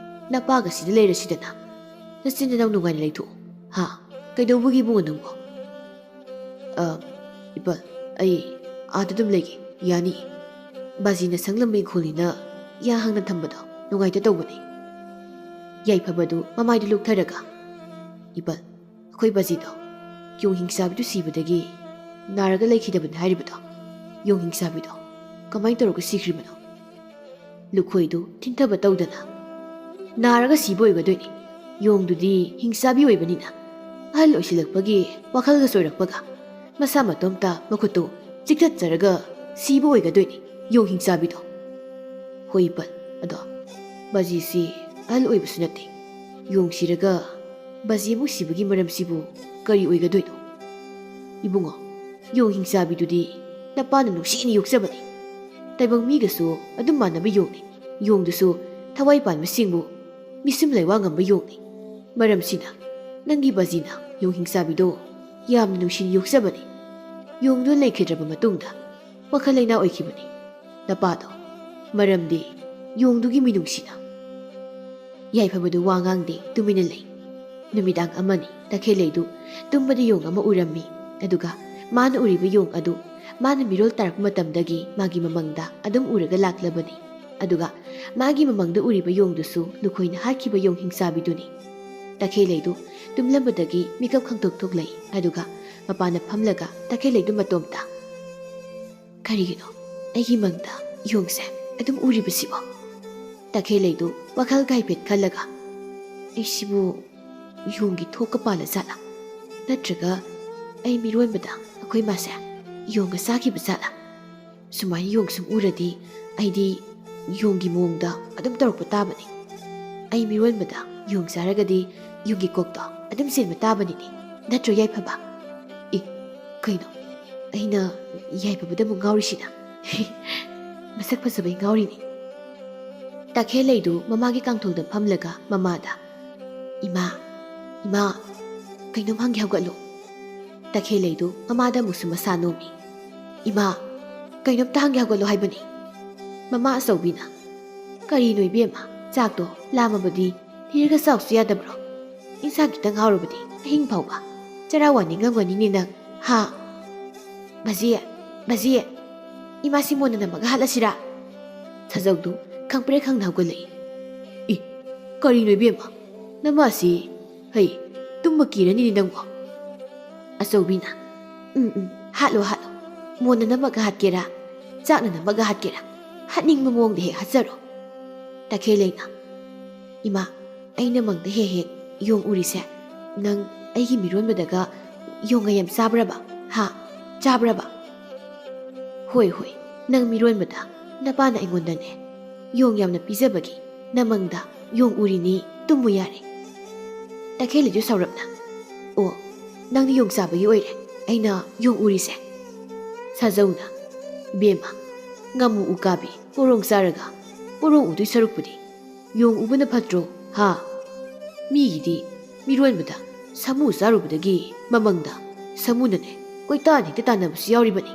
ꯅꯄꯥꯒ ꯁꯤꯗ ꯂꯩꯔꯁꯤꯗꯅ ꯅꯆꯤꯟ ꯅꯅꯥꯎ ꯅꯨꯡꯉꯥꯏꯅ ꯂꯩꯊꯣꯛꯎ ꯍꯥ ꯀꯩꯗꯧꯕꯒꯤ ꯏꯕꯨꯡꯉꯣ ꯅꯪꯕꯨ ꯏꯄꯜ ꯑꯩ ꯑꯥꯗ ꯑꯗꯨꯝ ꯂꯩꯒꯦ ꯌꯥꯅꯤ ꯕꯥꯖꯤꯅ ꯁꯪꯂꯝꯕ ꯏꯪꯈꯣꯜꯅꯤꯅ ꯌꯥ ꯍꯥꯡꯅ ꯊꯝꯕꯗꯣ ꯅꯨꯡꯉꯥꯏꯇ ꯇꯧꯕꯅꯤ ꯌꯥꯏꯐꯕꯗꯨ ꯃꯃꯥꯏꯗꯨ ꯂꯨꯛꯊꯔꯒ ꯏꯄꯜ ꯑꯩꯈꯣꯏ ꯕꯥꯖꯤꯗꯣ ꯌꯣꯡꯍꯤꯡꯆꯥꯕꯤꯗꯨ ꯁꯤꯕꯗꯒꯤ ꯅꯥꯔꯒ ꯂꯩꯈꯤꯗꯕꯅꯤ ꯍꯥꯏꯔꯤꯕꯗꯣ ꯌꯣꯡꯍꯤꯡꯆꯥꯕꯤꯗꯣ ꯀꯃꯥꯏꯅ ꯇꯧꯔꯒ ꯁꯤꯈ꯭ꯔꯤꯕꯅꯣ ꯂꯨꯈꯣꯏꯗꯨ ꯊꯤꯟꯊꯕ ꯇꯧꯗꯅ ꯅꯥꯔꯒ ꯁꯤꯕ ꯑꯣꯏꯒꯗꯣꯏꯅꯤ ꯌꯣꯡꯗꯨꯗꯤ ꯍꯤꯡꯆꯥꯕꯤ ꯑꯣꯏꯕꯅꯤꯅ ꯑꯍꯜ ꯑꯣꯏꯁꯤꯜꯂꯛꯄꯒꯤ ꯋꯥꯈꯜꯒ ꯆꯣꯏꯔꯛꯄꯒ ꯃꯁꯥ ꯃꯇꯣꯝꯇ ꯃꯈꯨꯠꯇꯨ ꯆꯤꯛꯊꯠꯆꯔꯒ ꯁꯤꯕ ꯑꯣꯏꯒꯗꯣꯏꯅꯤ ꯌꯣꯡ ꯍꯤꯡꯆꯥꯕꯤꯗꯣ ꯍꯣꯏ ꯏꯄꯜ ꯑꯗꯣ ꯕꯥꯖꯤꯁꯤ ꯑꯍꯜ ꯑꯣꯏꯕꯁꯨ ꯅꯠꯇꯦ ꯌꯣꯡ ꯁꯤꯔꯒ ꯕꯥꯖꯤ ꯑꯃꯨꯛ ꯁꯤꯕꯒꯤ ꯃꯔꯝꯁꯤꯕꯨ ꯀꯔꯤ ꯑꯣꯏꯒꯗꯣꯏꯅꯣ ꯏꯕꯨꯡꯉꯣ ꯌꯣꯡ ꯍꯤꯡꯆꯥꯕꯤꯗꯨꯗꯤ ꯅꯄꯥꯅ ꯅꯨꯡꯁꯤꯅ ꯌꯣꯛꯆꯕꯅꯤ ꯇꯥꯏꯕꯪ ꯃꯤꯒꯁꯨ ꯑꯗꯨꯝ ꯃꯥꯟꯅꯕ ꯌꯣꯡꯅꯤ ꯌꯣꯡꯗꯨꯁꯨ ꯊꯋꯥꯏ ꯄꯥꯟꯕꯁꯤꯡꯕꯨ ꯃꯤꯁꯨꯝ ꯂꯩꯋꯥ ꯉꯝꯕ ꯌꯣꯡꯅꯤ ꯃꯔꯝꯁꯤꯅ ꯅꯪꯒꯤ ꯕꯥꯖꯤꯅ ꯌꯣꯡ ꯍꯤꯡꯆꯥꯕꯤꯗꯣ ꯌꯥꯝꯅ ꯅꯨꯡꯁꯤꯅ ꯌꯣꯛꯆꯕꯅꯤ ꯌꯣꯡꯗꯨ ꯂꯩꯈꯤꯗ꯭ꯔꯕ ꯃꯇꯨꯡꯗ ꯋꯥꯈꯜ ꯂꯩꯅꯥ ꯑꯣꯏꯈꯤꯕꯅꯤ ꯅꯄꯥꯗꯣ ꯃꯔꯝꯗꯤ ꯌꯣꯡꯗꯨꯒꯤ ꯃꯤꯅꯨꯡꯁꯤꯅ ꯌꯥꯏꯐꯕꯗꯨ ꯋꯥ ꯉꯥꯡꯗꯦ ꯇꯨꯃꯤꯟꯅ ꯂꯩ ꯅꯨꯃꯤꯗꯥꯡ ꯑꯃꯅꯤ ꯇꯈꯦꯜꯂꯩꯗꯨ ꯇꯨꯝꯕꯗ ꯌꯣꯡ ꯑꯃ ꯎꯔꯝꯃꯤ ꯑꯗꯨꯒ ꯃꯥꯅ ꯎꯔꯤꯕ ꯌꯣꯡ ꯑꯗꯨ ꯃꯥꯅ ꯃꯤꯔꯣꯜ ꯇꯥꯔꯛꯄ ꯃꯇꯝꯗꯒꯤ ꯃꯥꯒꯤ ꯃꯃꯪꯗ ꯑꯗꯨꯝ ꯎꯔꯒ ꯂꯥꯛꯂꯕꯅꯤ ꯑꯗꯨꯒ ꯃꯥꯒꯤ ꯃꯃꯪꯗ ꯎꯔꯤꯕ ꯌꯣꯡꯗꯨꯁꯨ ꯂꯨꯈꯣꯏꯅ ꯍꯥꯠꯈꯤꯕ ꯌꯣꯡ ꯍꯤꯡꯆꯥꯕꯤꯗꯨꯅꯤ ꯇꯈꯦꯜꯂꯩꯗꯨ ꯇꯨꯝꯂꯝꯕꯗꯒꯤ ꯃꯤꯀꯞ ꯈꯪꯇꯣꯛ ꯊꯣꯛꯂꯛꯏ ꯑꯗꯨꯒ ꯃꯄꯥꯟꯗ ꯐꯝꯂꯒ ꯇꯈꯦꯜꯂꯩꯗꯨ ꯃꯇꯣꯝꯇ ꯀꯔꯤꯒꯤꯅꯣ ꯑꯩꯒꯤ ꯃꯪꯗ ꯌꯣꯡꯁꯦ ꯑꯗꯨꯝ ꯎꯔꯤꯕꯁꯤꯕꯣ ꯇꯈꯦꯜꯂꯩꯗꯨ ꯋꯥꯈꯜꯒ ꯍꯥꯏꯐꯦꯠ ꯈꯜꯂꯒ ꯑꯩꯁꯤꯕꯨ ꯌꯣꯡꯒꯤ ꯊꯣꯛꯀ ꯄꯥꯜꯂ ꯖꯥꯠꯂꯥ ꯅꯠꯇ꯭ꯔꯒ ꯑꯩ ꯃꯤꯔꯣꯟꯕꯗ ꯑꯩꯈꯣꯏ ꯃꯥꯁꯦ ꯌꯣꯡꯒ ꯆꯥꯈꯤꯕ ꯖꯥꯠꯂꯥ ꯁꯨꯃꯥꯏꯅ ꯌꯣꯡ ꯁꯨꯝ ꯎꯔꯗꯤ ꯑꯩꯗꯤ ꯌꯣꯡꯒꯤ ꯃꯑꯣꯡꯗ ꯑꯗꯨꯝ ꯇꯧꯔꯛꯄ ꯇꯥꯕꯅꯤ ꯑꯩ ꯃꯤꯔꯣꯟꯕꯗ ꯌꯣꯡ ꯆꯥꯔꯒꯗꯤ ꯌꯨꯝꯒꯤ ꯀꯣꯛꯇꯣ ꯑꯗꯨꯝ ꯆꯦꯟꯕ ꯇꯥꯕꯅꯤꯅꯦ ꯅꯠꯇ꯭ꯔꯣ ꯌꯥꯏꯐꯕ? ꯀꯩꯅꯣ ꯑꯩꯅ ꯌꯥꯏꯐꯕꯗ ꯑꯃꯨꯛ ꯉꯥꯎꯔꯤꯁꯤꯅ? ꯃꯁꯛ ꯐꯖꯕꯩ ꯉꯥꯎꯔꯤꯅꯤ꯫ ꯇꯈꯦꯜꯂꯩꯗꯨ ꯃꯃꯥꯒꯤ ꯀꯥꯡꯊꯣꯜꯗ ꯐꯝꯂꯒ ꯃꯃꯥꯗ ꯏꯃꯥ ꯀꯩꯅꯣꯝ ꯍꯪꯒꯦ ꯍꯧꯒꯠꯂꯨ꯫ ꯇꯈꯦꯜꯂꯩꯗꯨ ꯃꯃꯥꯗ ꯑꯃꯨꯛꯁꯨ ꯃꯁꯥ ꯅꯣꯝꯃꯤ꯫ ꯏꯃꯥ ꯀꯩꯅꯣꯝꯇ ꯍꯪꯒꯦ ꯍꯧꯒꯠꯂꯨ ꯍꯥꯏꯕꯅꯤ꯫ ꯃꯃꯥ ꯑꯆꯧꯕꯤꯅ ꯀꯔꯤꯅꯣ ꯏꯕꯦꯝꯃ ꯆꯥꯛꯇꯣ ꯂꯥꯝꯃꯕꯗꯤ ꯊꯤꯔꯒ ꯆꯥꯎꯁꯨ ꯌꯥꯗꯕ꯭ꯔꯣ? ꯏꯟꯁꯥꯡ ꯈꯤꯇꯪ ꯍꯥꯎꯔꯕꯗꯤ ꯑꯍꯤꯡ ꯐꯥꯎꯕ ꯆꯔꯥ ꯋꯥꯅꯤꯡꯉꯝꯒꯅꯤꯅꯦ ꯅꯪ ꯍꯥ? ꯕꯥꯖꯤ ꯏꯃꯥ ꯁꯤꯃꯣꯟꯅ ꯅꯝꯃꯒ ꯍꯥꯠꯂꯁꯤꯔꯥ? ꯁꯥꯖꯧꯗꯨ ꯈꯪꯄ꯭ꯔꯦꯛ ꯈꯪꯅ ꯍꯧꯒꯠꯂꯛꯏ꯫ ꯀꯔꯤꯅꯣ ꯏꯕꯦꯝꯃ ꯅꯃꯥꯁꯤ ꯇꯨꯝꯕ ꯀꯤꯔꯅꯤꯅꯦ ꯅꯪꯕꯣ꯫ ꯑꯆꯧꯕꯤꯅ ꯍꯥꯠꯂꯣ ꯃꯣꯟꯅ ꯅꯝꯃꯒ ꯍꯥꯠꯀꯦꯔꯥ ꯆꯥꯛꯅ ꯅꯝꯃꯒ ꯍꯥꯠꯀꯦꯔꯥ ꯍꯥꯠꯅꯤꯡꯕ ꯃꯑꯣꯡꯗ ꯍꯦꯛ ꯍꯥꯠꯆꯔꯣ꯫ ꯇꯈꯦꯜꯂꯩꯅ ꯏꯃꯥ ꯑꯩꯅ ꯃꯪꯗ ꯍꯦꯛ ꯌꯣꯡ ꯎꯔꯤꯁꯦ ꯅꯪ ꯑꯩꯒꯤ ꯃꯤꯔꯣꯟꯕꯗꯒ ꯌꯣꯡꯒ ꯌꯥꯝ ꯆꯥꯕ꯭ꯔꯕ ꯍꯥ? ꯆꯥꯕ꯭ꯔꯕ? ꯍꯣꯏ ꯅꯪ ꯃꯤꯔꯣꯟꯕꯗ ꯅꯄꯥꯅ ꯑꯩꯉꯣꯟꯗꯅꯦ ꯌꯣꯡ ꯌꯥꯝꯅ ꯄꯤꯖꯕꯒꯤ ꯅꯃꯪꯗ ꯌꯣꯡ ꯎꯔꯤꯅꯤ ꯇꯨꯝꯃꯨ ꯌꯥꯔꯦ꯫ ꯇꯈꯦꯜꯂꯩꯗꯨ ꯁꯥꯎꯔꯞꯅ ꯑꯣ ꯅꯪꯗꯤ ꯌꯣꯡ ꯆꯥꯕꯒꯤ ꯑꯣꯏꯔꯦ ꯑꯩꯅ ꯌꯣꯡ ꯎꯔꯤꯁꯦ꯫ ꯁꯥꯖꯧꯅ ꯕꯦꯝꯃ ꯉꯥꯃꯨ ꯎꯀꯥꯕꯤ ꯄꯣꯔꯣꯡ ꯆꯥꯔꯒ ꯄꯣꯔꯣꯡ ꯎꯗꯣꯏ ꯁꯔꯨꯛꯄꯨꯗꯤ ꯌꯣꯡ ꯎꯕꯅ ꯐꯠꯇ꯭ꯔꯣ ꯍꯥ? ꯃꯤꯒꯤꯗꯤ ꯃꯤꯔꯣꯟꯕꯗ ꯁꯥꯃꯨ ꯆꯥꯔꯨꯕꯗꯒꯤ ꯃꯃꯪꯗ ꯁꯥꯃꯨꯅꯅꯦ ꯀꯣꯏꯇꯥꯟ ꯍꯦꯛꯇ ꯇꯥꯟꯅꯕꯁꯨ ꯌꯥꯎꯔꯤꯕꯅꯤ꯫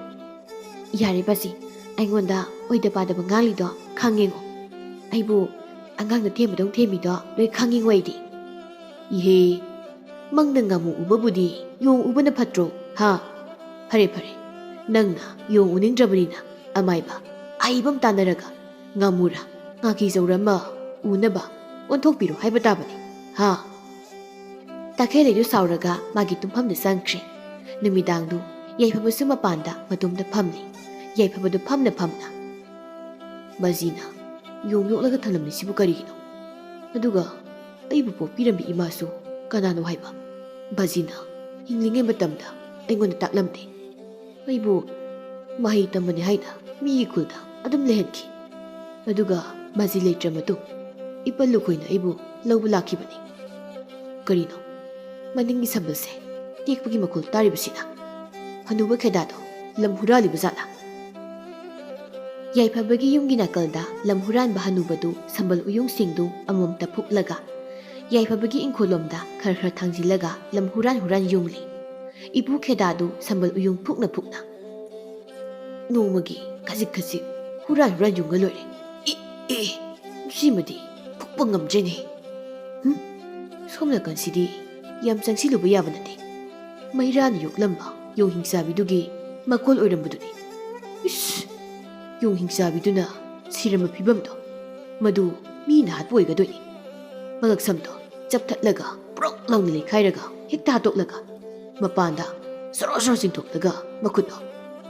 ꯌꯥꯔꯦ ꯕꯥꯖꯤ ꯑꯩꯉꯣꯟꯗ ꯑꯣꯏꯗ ꯄꯥꯗꯕ ꯉꯥꯡꯂꯤꯗꯣ ꯈꯪꯉꯦꯉꯣ ꯑꯩꯕꯨ ꯑꯉꯥꯡꯅ ꯊꯦꯝꯕꯗꯧ ꯊꯦꯝꯃꯤꯗꯣ ꯂꯣꯏ ꯈꯪꯉꯤꯉꯣ ꯑꯩꯗꯤ꯫ ꯏꯍꯦ ꯃꯪꯗ ꯉꯥꯃꯨ ꯎꯕꯕꯨꯗꯤ ꯌꯣꯡ ꯎꯕꯅ ꯐꯠꯇ꯭ꯔꯣ ꯍꯥ? ꯐꯔꯦ ꯅꯪꯅ ꯌꯣꯡ ꯎꯅꯤꯡꯗ꯭ꯔꯕꯅꯤꯅ ꯑꯃꯥꯏꯕ ꯑꯍꯩꯕ ꯑꯃ ꯇꯥꯟꯅꯔꯒ ꯉꯥꯃꯨꯔꯥ ꯉꯥꯀꯤꯖꯧꯔ ꯑꯃ ꯎꯅꯕ ꯑꯣꯟꯊꯣꯛꯄꯤꯔꯣ ꯍꯥꯏꯕ ꯇꯥꯕꯅꯤ ꯍꯥ? ꯇꯈꯦꯜꯂꯩꯗꯨ ꯁꯥꯎꯔꯒ ꯃꯥꯒꯤ ꯇꯨꯝꯐꯝꯗ ꯆꯪꯈ꯭ꯔꯦ꯫ ꯅꯨꯃꯤꯗꯥꯡꯗꯨ ꯌꯥꯏꯐꯕꯁꯨ ꯃꯄꯥꯟꯗ ꯃꯇꯣꯝꯗ ꯐꯝꯂꯤ꯫ ꯌꯥꯏꯐꯕꯗꯨ ꯐꯝꯅ ꯕꯥꯖꯤꯅ ꯌꯣꯡ ꯌꯣꯛꯂꯒ ꯊꯝꯂꯝꯂꯤꯁꯤꯕꯨ ꯀꯔꯤꯒꯤꯅꯣ? ꯑꯗꯨꯒ ꯑꯩꯕꯨ ꯄꯣꯛꯄꯤꯔꯝꯕꯤ ꯏꯃꯥꯁꯨ ꯀꯅꯥꯅꯣ ꯍꯥꯏꯕ? ꯕꯥꯖꯤꯅ ꯍꯤꯡꯂꯤꯉꯩ ꯃꯇꯝꯗ ꯑꯩꯉꯣꯟꯗ ꯇꯥꯛꯂꯝꯗꯦ꯫ ꯑꯩꯕꯨ ꯃꯍꯩ ꯇꯝꯕꯅꯤ ꯍꯥꯏꯅ ꯃꯤꯒꯤ ꯈꯨꯜꯗ ꯑꯗꯨꯝ ꯂꯩꯍꯟꯈꯤ꯫ ꯑꯗꯨꯒ ꯕꯥꯖꯤ ꯂꯩꯇ꯭ꯔ ꯃꯇꯨꯡ ꯏꯄꯜ ꯂꯨꯈꯣꯏꯅ ꯑꯩꯕꯨ ꯂꯧꯕ ꯂꯥꯛꯈꯤꯕꯅꯤ꯫ ꯀꯔꯤꯅꯣ ꯃꯅꯤꯡꯒꯤ ꯁꯝꯕꯜꯁꯦ ꯇꯦꯛꯄꯒꯤ ꯃꯈꯣꯜ ꯇꯥꯔꯤꯕꯁꯤꯅ? ꯍꯅꯨꯕ ꯈꯦꯗꯥꯗꯣ ꯂꯝ ꯍꯨꯔꯥꯜꯂꯤꯕ ꯖꯥꯠꯂꯥ? ꯌꯥꯏꯐꯕꯒꯤ ꯌꯨꯝꯒꯤ ꯅꯥꯀꯜꯗ ꯂꯝ ꯍꯨꯔꯥꯟꯕ ꯍꯅꯨꯕꯗꯨ ꯁꯝꯕꯜ ꯎꯌꯨꯡꯁꯤꯡꯗꯨ ꯑꯃꯃꯝꯇ ꯐꯨꯛꯂꯒ ꯌꯥꯏꯐꯕꯒꯤ ꯏꯪꯈꯣꯜꯂꯣꯝꯗ ꯈꯔ ꯊꯥꯡꯖꯤꯜꯂꯒ ꯂꯝ ꯍꯨꯔꯥꯟ ꯌꯨꯡꯂꯤ꯫ ꯏꯄꯨ ꯈꯦꯗꯥꯗꯨ ꯁꯝꯕꯜ ꯎꯌꯨꯡ ꯐꯨꯛꯅ ꯅꯣꯡꯃꯒꯤ ꯈꯖꯤꯛ ꯍꯨꯔꯥꯟ ꯌꯨꯡꯉ ꯂꯣꯏꯔꯦ꯫ ꯁꯤꯃꯗꯤ ꯐꯨꯛꯄ ꯉꯝꯗ꯭ꯔꯦꯅꯦ꯫ ꯁꯣꯝ ꯅꯥꯀꯟꯁꯤꯗꯤ ꯌꯥꯝ ꯆꯪꯁꯤꯜꯂꯨꯕ ꯌꯥꯕ ꯅꯠꯇꯦ꯫ ꯃꯩꯔꯥꯅ ꯌꯣꯛꯂꯝꯕ ꯌꯣꯡ ꯍꯤꯡꯆꯥꯕꯤꯗꯨꯒꯤ ꯃꯀꯣꯜ ꯑꯣꯏꯔꯝꯕꯗꯨꯅꯤ꯫ ꯌꯣꯡ ꯍꯤꯡꯆꯥꯕꯤꯗꯨꯅ ꯁꯤꯔꯝꯕ ꯐꯤꯕꯝꯗꯣ ꯃꯗꯨ ꯃꯤꯅ ꯍꯥꯠꯄ ꯑꯣꯏꯒꯗꯣꯏꯅꯤ꯫ ꯃꯉꯛꯁꯝꯗꯣ ꯆꯞꯊꯠꯂꯒ ꯄ꯭ꯔꯣꯛ ꯂꯥꯎꯅ ꯂꯩꯈꯥꯏꯔꯒ ꯍꯦꯛꯇ ꯍꯥꯠꯇꯣꯛꯂꯒ ꯃꯄꯥꯟꯗ ꯁꯣꯔꯣ ꯆꯤꯡꯊꯣꯛꯂꯒ ꯃꯈꯨꯠꯇꯣ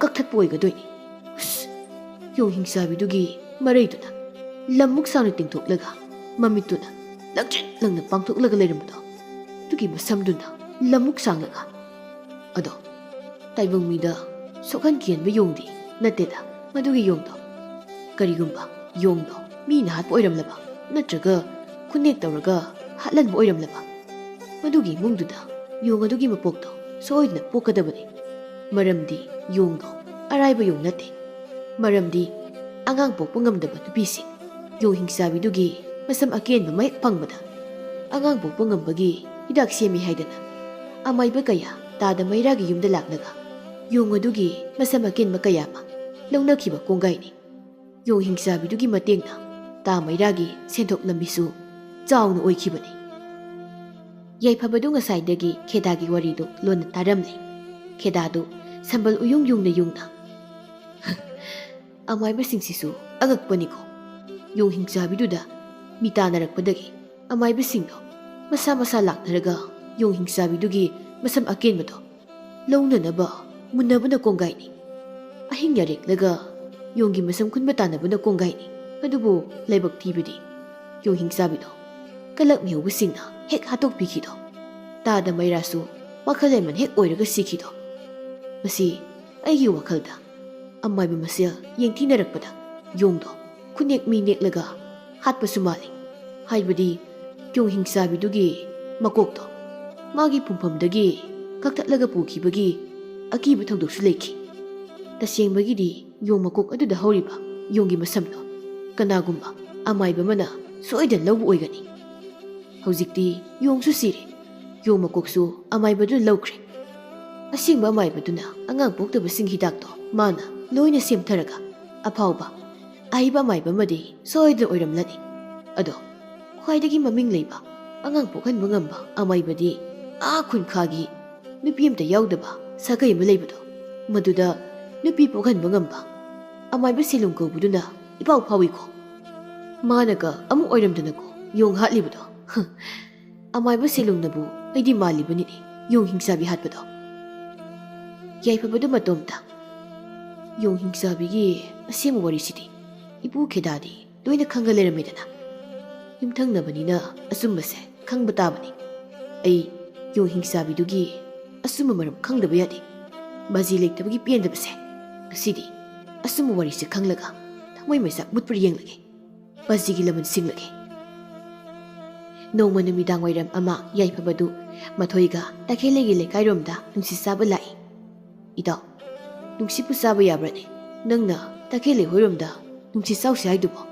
ꯀꯛꯊꯠꯄ ꯑꯣꯏꯒꯗꯣꯏꯅꯤ꯫ ꯌꯣꯡ ꯍꯤꯡꯆꯥꯕꯤꯗꯨꯒꯤ ꯃꯔꯩꯗꯨꯅ ꯂꯝꯃꯨꯛ ꯁꯥꯡꯅ ꯇꯤꯡꯊꯣꯛꯂꯒ ꯃꯃꯤꯠꯇꯨꯅ ꯂꯪꯇ꯭ꯔꯤꯛ ꯂꯪꯅ ꯄꯥꯡꯊꯣꯛꯂꯒ ꯂꯩꯔꯝꯕꯗꯣ ꯑꯗꯨꯒꯤ ꯃꯁꯝꯗꯨꯅ ꯂꯝꯃꯨꯛ ꯁꯥꯡꯂꯒ ꯑꯗꯣ ꯇꯥꯏꯕꯪ ꯃꯤꯗ ꯁꯣꯛꯍꯟꯈꯤ ꯍꯟꯕ ꯌꯣꯡꯗꯤ ꯅꯠꯇꯦꯗ ꯃꯗꯨꯒꯤ ꯌꯣꯡꯗꯣ꯫ ꯀꯔꯤꯒꯨꯝꯕ ꯌꯣꯡꯗꯣ ꯃꯤꯅ ꯍꯥꯠꯄ ꯑꯣꯏꯔꯝꯂꯕ ꯅꯠꯇ꯭ꯔꯒ ꯈꯨꯟꯅꯦꯛ ꯇꯧꯔꯒ ꯍꯥꯠꯍꯟꯕ ꯑꯣꯏꯔꯝꯂꯕ ꯃꯗꯨꯒꯤ ꯏꯃꯨꯡꯗꯨꯗ ꯌꯣꯡ ꯑꯗꯨꯒꯤ ꯃꯄꯣꯛꯇꯣ ꯁꯣꯏꯗꯅ ꯄꯣꯛꯀꯗꯕꯅꯤ꯫ ꯃꯔꯝꯗꯤ ꯌꯣꯡꯗꯣ ꯑꯔꯥꯏꯕ ꯌꯣꯡ ꯅꯠꯇꯦ꯫ ꯃꯔꯝꯗꯤ ꯑꯉꯥꯡ ꯄꯣꯛꯄ ꯉꯝꯗꯕ ꯅꯨꯄꯤꯁꯤꯡ ꯌꯣꯡ ꯍꯤꯡꯆꯥꯕꯤꯗꯨꯒꯤ ꯃꯁꯝ ꯑꯀꯦꯟꯕ ꯃꯍꯦꯛ ꯐꯪꯕꯗ ꯑꯉꯥꯡ ꯄꯣꯛꯄ ꯉꯝꯕꯒꯤ ꯍꯤꯗꯥꯛ ꯁꯦꯝꯃꯤ ꯍꯥꯏꯗꯅ ꯑꯃꯥꯏꯕ ꯀꯌꯥ ꯇꯥꯗ ꯃꯩꯔꯥꯒꯤ ꯌꯨꯝꯗ ꯂꯥꯛꯂꯒ ꯌꯣꯡ ꯑꯗꯨꯒꯤ ꯃꯁꯝ ꯑꯀꯦꯟꯕ ꯀꯌꯥ ꯑꯃ ꯂꯧꯅꯈꯤꯕ ꯀꯣꯡꯒꯥꯏꯅꯤ꯫ ꯌꯣꯡ ꯍꯤꯡꯆꯥꯕꯤꯗꯨꯒꯤ ꯃꯇꯦꯡꯅ ꯇꯥ ꯃꯩꯔꯥꯒꯤ ꯁꯦꯟꯊꯣꯛ ꯂꯝꯕꯤꯁꯨ ꯆꯥꯎꯅ ꯑꯣꯏꯈꯤꯕꯅꯤ꯫ ꯌꯥꯏꯐꯕꯗꯨ ꯉꯁꯥꯏꯗꯒꯤ ꯈꯦꯗꯥꯒꯤ ꯋꯥꯔꯤꯗꯨ ꯂꯣꯟꯅ ꯇꯥꯔꯝꯂꯤ꯫ ꯈꯦꯗꯥꯗꯨ ꯁꯝꯕꯜ ꯎꯌꯨꯡ ꯌꯨꯡꯅ ꯑꯃꯥꯏꯕꯁꯤꯡꯁꯤꯁꯨ ꯑꯉꯛꯄꯅꯤꯀꯣ꯫ ꯌꯣꯡ ꯍꯤꯡꯆꯥꯕꯤꯗꯨꯗ ꯃꯤ ꯇꯥꯟꯅꯔꯛꯄꯗꯒꯤ ꯑꯃꯥꯏꯕꯁꯤꯡꯗꯣ ꯃꯁꯥ ꯂꯥꯛꯅꯔꯒ ꯌꯣꯡ ꯍꯤꯡꯆꯥꯕꯤꯗꯨꯒꯤ ꯃꯁꯝ ꯑꯀꯦꯟꯕꯗꯣ ꯂꯧꯅꯅꯕ ꯃꯨꯟꯅꯕꯅ ꯀꯣꯡꯒꯥꯏꯅꯤ꯫ ꯑꯍꯤꯡ ꯌꯥꯔꯦꯛꯂꯒ ꯌꯣꯡꯒꯤ ꯃꯁꯝ ꯈꯨꯟꯕ ꯇꯥꯟꯅꯕꯅ ꯀꯣꯡꯒꯥꯏꯅꯤ꯫ ꯑꯗꯨꯕꯨ ꯂꯥꯏꯕꯛ ꯊꯤꯕꯗꯤ ꯌꯣꯡ ꯍꯤꯡꯆꯥꯕꯤꯗꯣ ꯀꯂꯛ ꯃꯤꯍꯧꯕꯁꯤꯡꯅ ꯍꯦꯛ ꯍꯥꯠꯇꯣꯛꯄꯤꯈꯤꯗꯣ꯫ ꯇꯥꯗ ꯃꯩꯔꯥꯁꯨ ꯋꯥꯈꯜ ꯂꯩꯃꯟ ꯍꯦꯛ ꯑꯣꯏꯔꯒ ꯁꯤꯈꯤꯗꯣ꯫ ꯃꯁꯤ ꯑꯩꯒꯤ ꯋꯥꯈꯜꯗ ꯑꯃꯥꯏꯕ ꯃꯁꯦꯜ ꯌꯦꯡꯊꯤꯅꯔꯛꯄꯗ ꯌꯣꯡꯗꯣ ꯈꯨꯅꯦꯛ ꯃꯤ ꯅꯦꯛꯂꯒ ꯍꯥꯠꯄꯁꯨ ꯃꯥꯜꯂꯤ꯫ ꯍꯥꯏꯕꯗꯤ ꯌꯣꯡ ꯍꯤꯡꯆꯥꯕꯤꯗꯨꯒꯤ ꯃꯀꯣꯛꯇꯣ ꯃꯥꯒꯤ ꯄꯨꯡꯐꯝꯗꯒꯤ ꯀꯛꯊꯠꯂꯒ ꯄꯨꯈꯤꯕꯒꯤ ꯑꯀꯤꯕ ꯊꯧꯗꯣꯛꯁꯨ ꯂꯩꯈꯤ꯫ ꯇꯁꯦꯡꯕꯒꯤꯗꯤ ꯌꯣꯡ ꯃꯀꯣꯛ ꯑꯗꯨꯗ ꯍꯧꯔꯤꯕ ꯌꯣꯡꯒꯤ ꯃꯁꯝꯗꯣ ꯀꯅꯥꯒꯨꯝꯕ ꯑꯃꯥꯏꯕ ꯑꯃꯅ ꯁꯣꯏꯗꯅ ꯂꯧꯕ ꯑꯣꯏꯒꯅꯤ꯫ ꯍꯧꯖꯤꯛꯇꯤ ꯌꯣꯡꯁꯨ ꯁꯤꯔꯦ, ꯌꯣꯡ ꯃꯀꯣꯛꯁꯨ ꯑꯃꯥꯏꯕꯗꯨꯅ ꯂꯧꯈ꯭ꯔꯦ꯫ ꯑꯁꯦꯡꯕ ꯑꯃꯥꯏꯕꯗꯨꯅ ꯑꯉꯥꯡ ꯄꯣꯛꯇꯕꯁꯤꯡ ꯍꯤꯗꯥꯛꯇꯣ ꯃꯥꯅ ꯂꯣꯏꯅ ꯁꯦꯝꯊꯔꯒ ꯑꯐꯥꯎꯕ ꯑꯍꯩꯕ ꯑꯃꯥꯏꯕ ꯑꯃꯗꯤ ꯁꯣꯏꯗꯅ ꯑꯣꯏꯔꯝꯂꯅꯤ꯫ ꯑꯗꯣ ꯈ꯭ꯋꯥꯏꯗꯒꯤ ꯃꯃꯤꯡ ꯂꯩꯕ ꯑꯉꯥꯡ ꯄꯣꯛꯍꯟꯕ ꯉꯝꯕ ꯑꯃꯥꯏꯕꯗꯤ ꯈꯨꯟꯈꯥꯒꯤ ꯅꯨꯄꯤ ꯑꯃꯇ ꯌꯥꯎꯗꯕ ꯁꯥꯒꯩ ꯑꯃ ꯂꯩꯕꯗꯣ, ꯃꯗꯨꯗ ꯅꯨꯄꯤ ꯄꯣꯛꯍꯟꯕ ꯉꯝꯕ ꯑꯃꯥꯏꯕ ꯁꯦꯂꯨꯡ ꯀꯧꯕꯗꯨꯅ ꯏꯄꯥꯎ ꯐꯥꯎꯏꯀꯣ꯫ ꯃꯥꯅꯒ ꯑꯃꯨꯛ ꯑꯣꯏꯔꯝꯗꯅꯀꯣ ꯌꯣꯡ ꯍꯥꯠꯂꯤꯕꯗꯣ꯫ ꯑꯃꯥꯏꯕ ꯁꯦꯂꯨꯡꯅꯕꯨ ꯑꯩꯗꯤ ꯃꯥꯜꯂꯤꯕꯅꯤꯅꯦ ꯌꯣꯡ ꯍꯤꯡꯆꯥꯕꯤ ꯍꯥꯠꯄꯗꯣ꯫ ꯌꯥꯏꯐꯕꯗꯨ ꯃꯇꯣꯝꯇ ꯌꯣꯡ ꯍꯤꯡꯆꯥꯕꯤꯒꯤ ꯑꯁꯦꯡꯕ ꯋꯥꯔꯤꯁꯤꯗꯤ ꯏꯄꯨ ꯈꯦꯗꯥꯗꯤ ꯂꯣꯏꯅ ꯈꯪꯒ ꯂꯩꯔꯝꯃꯦꯗꯅ꯫ ꯌꯨꯝꯊꯪꯅꯕꯅꯤꯅ ꯑꯆꯨꯝꯕꯁꯦ ꯈꯪꯕ ꯇꯥꯕꯅꯤ꯫ ꯑꯩ ꯌꯣꯡ ꯍꯤꯡꯆꯥꯕꯤꯗꯨꯒꯤ ꯑꯆꯨꯝꯕ ꯃꯔꯝ ꯈꯪꯗꯕ ꯌꯥꯗꯦ꯫ ꯕꯥꯖꯤ ꯂꯩꯇꯕꯒꯤ ꯄꯦꯟꯗꯕꯁꯦ ꯉꯁꯤꯗꯤ ꯑꯆꯨꯝꯕ ꯋꯥꯔꯤꯁꯦ ꯈꯪꯂꯒ ꯊꯃꯣꯏ ꯃꯩꯁꯥꯛ ꯃꯨꯠꯄ꯭ꯔꯥ ꯌꯦꯡꯂꯒꯦ, ꯕꯥꯖꯤꯒꯤ ꯂꯃꯟ ꯁꯤꯡꯂꯒꯦ꯫ ꯅꯣꯡꯃ ꯅꯨꯃꯤꯗꯥꯡ ꯋꯥꯏꯔꯝ ꯑꯃ ꯌꯥꯏꯐꯕꯗꯨ ꯃꯊꯣꯏꯒ ꯇꯈꯦꯜꯂꯩꯒꯤ ꯂꯩꯀꯥꯏꯔꯣꯝꯗ ꯅꯨꯡꯁꯤꯠ ꯆꯥꯕ ꯂꯥꯛꯏ꯫ ꯏꯇꯥꯎ, ꯅꯨꯡꯁꯤꯠꯄꯨ ꯆꯥꯕ ꯌꯥꯕ꯭ꯔꯅꯦ? ꯅꯪꯅ ꯇꯈꯦꯜꯂꯩ ꯍꯣꯏꯔꯣꯝꯗ ꯅꯨꯡꯁꯤꯠ ꯆꯥꯎꯁꯦ ꯍꯥꯏꯗꯨꯕꯣ?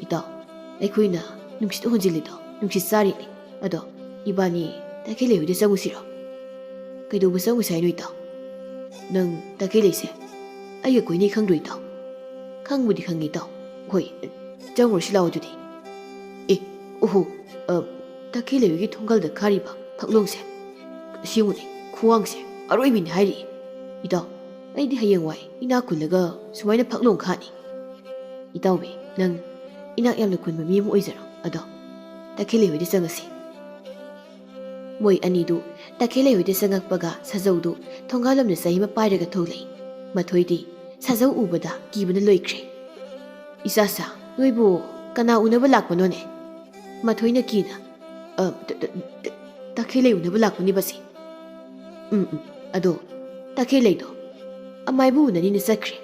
ꯏꯇꯥꯎ, ꯑꯩꯈꯣꯏꯅ ꯅꯨꯡꯁꯤꯠ ꯍꯣꯟꯖꯤꯜꯂꯤꯗꯣ ꯅꯨꯡꯁꯤꯠ ꯆꯥꯔꯤꯅꯤ꯫ ꯑꯗꯣ ꯏꯕꯥꯅꯤ ꯇꯈꯦꯜꯂꯩ ꯍꯣꯏꯗ ꯆꯪꯉꯨꯁꯤꯔꯣ? ꯀꯩꯗꯧꯕ ꯆꯪꯉꯨꯁꯦ ꯍꯥꯏꯅꯣ ꯏꯇꯥꯎ? ꯅꯪ ꯇꯈꯦꯜꯂꯩꯁꯦ ꯑꯩꯒ ꯀꯣꯏꯅꯩ ꯈꯪꯗ꯭ꯔꯣ ꯏꯇꯥꯎ? ꯈꯪꯕꯨꯗꯤ ꯈꯪꯉꯤ ꯏꯇꯥꯎ꯫ ꯍꯣꯏ, ꯆꯪꯉꯨꯔꯁꯤ ꯂꯥꯛꯑꯣ ꯑꯗꯨꯗꯤ꯫ ꯑꯣꯍꯣ, ꯇꯈꯦꯜꯂꯩ ꯍꯣꯏꯒꯤ ꯊꯣꯡꯒꯥꯜꯗ ꯈꯥꯔꯤꯕ ꯐꯛꯂꯣꯡꯁꯦ ꯁꯤꯉꯨꯅꯦ, ꯈꯨꯋꯥꯡꯁꯦ ꯑꯔꯣꯏꯕꯤꯅꯤ ꯍꯥꯏꯔꯤꯌꯦ꯫ ꯏꯇꯥꯎ, ꯑꯩꯗꯤ ꯍꯌꯦꯡꯋꯥꯏ ꯏꯅꯥꯛ ꯈꯨꯜꯂꯒ ꯁꯨꯃꯥꯏꯅ ꯐꯛꯂꯣꯡ ꯈꯥꯅꯤ꯫ ꯏꯇꯥꯎꯕꯤ, ꯅꯪ ꯏꯅꯥꯛ ꯌꯥꯝꯅ ꯈꯨꯟꯕ ꯃꯤ ꯑꯃ ꯑꯣꯏꯖꯔꯣ꯫ ꯑꯗꯣ ꯇꯈꯦꯜꯂꯩ ꯍꯣꯏꯗ ꯆꯪꯉꯁꯤ꯫ ꯃꯣꯏ ꯑꯅꯤꯗꯨ ꯇꯈꯦꯜꯂꯩ ꯍꯣꯏꯗ ꯆꯪꯉꯛꯄꯒ ꯁꯥꯖꯧꯗꯨ ꯊꯣꯡꯒꯥꯜꯂꯣꯝꯗ ꯆꯍꯤ ꯑꯃ ꯄꯥꯏꯔꯒ ꯊꯣꯛꯂꯛꯏ꯫ ꯃꯊꯣꯏꯗꯤ ꯁꯥꯖꯧ ꯎꯕꯗ ꯀꯤꯕꯅ ꯂꯣꯏꯈ꯭ꯔꯦ꯫ ꯏꯆꯥꯆꯥ, ꯅꯣꯏꯕꯨ ꯀꯅꯥ ꯎꯅꯕ ꯂꯥꯛꯄꯅꯣꯅꯦ? ꯃꯊꯣꯏꯅ ꯀꯤꯅ ꯇꯈꯦꯜꯂꯩ ꯎꯅꯕ ꯂꯥꯛꯄꯅꯤ ꯕꯥꯖꯤ꯫ ꯑꯗꯣ ꯇꯈꯦꯜꯂꯩꯗꯣ ꯑꯃꯥꯏꯕ ꯎꯅꯅꯤꯅ ꯆꯠꯈ꯭ꯔꯦ꯫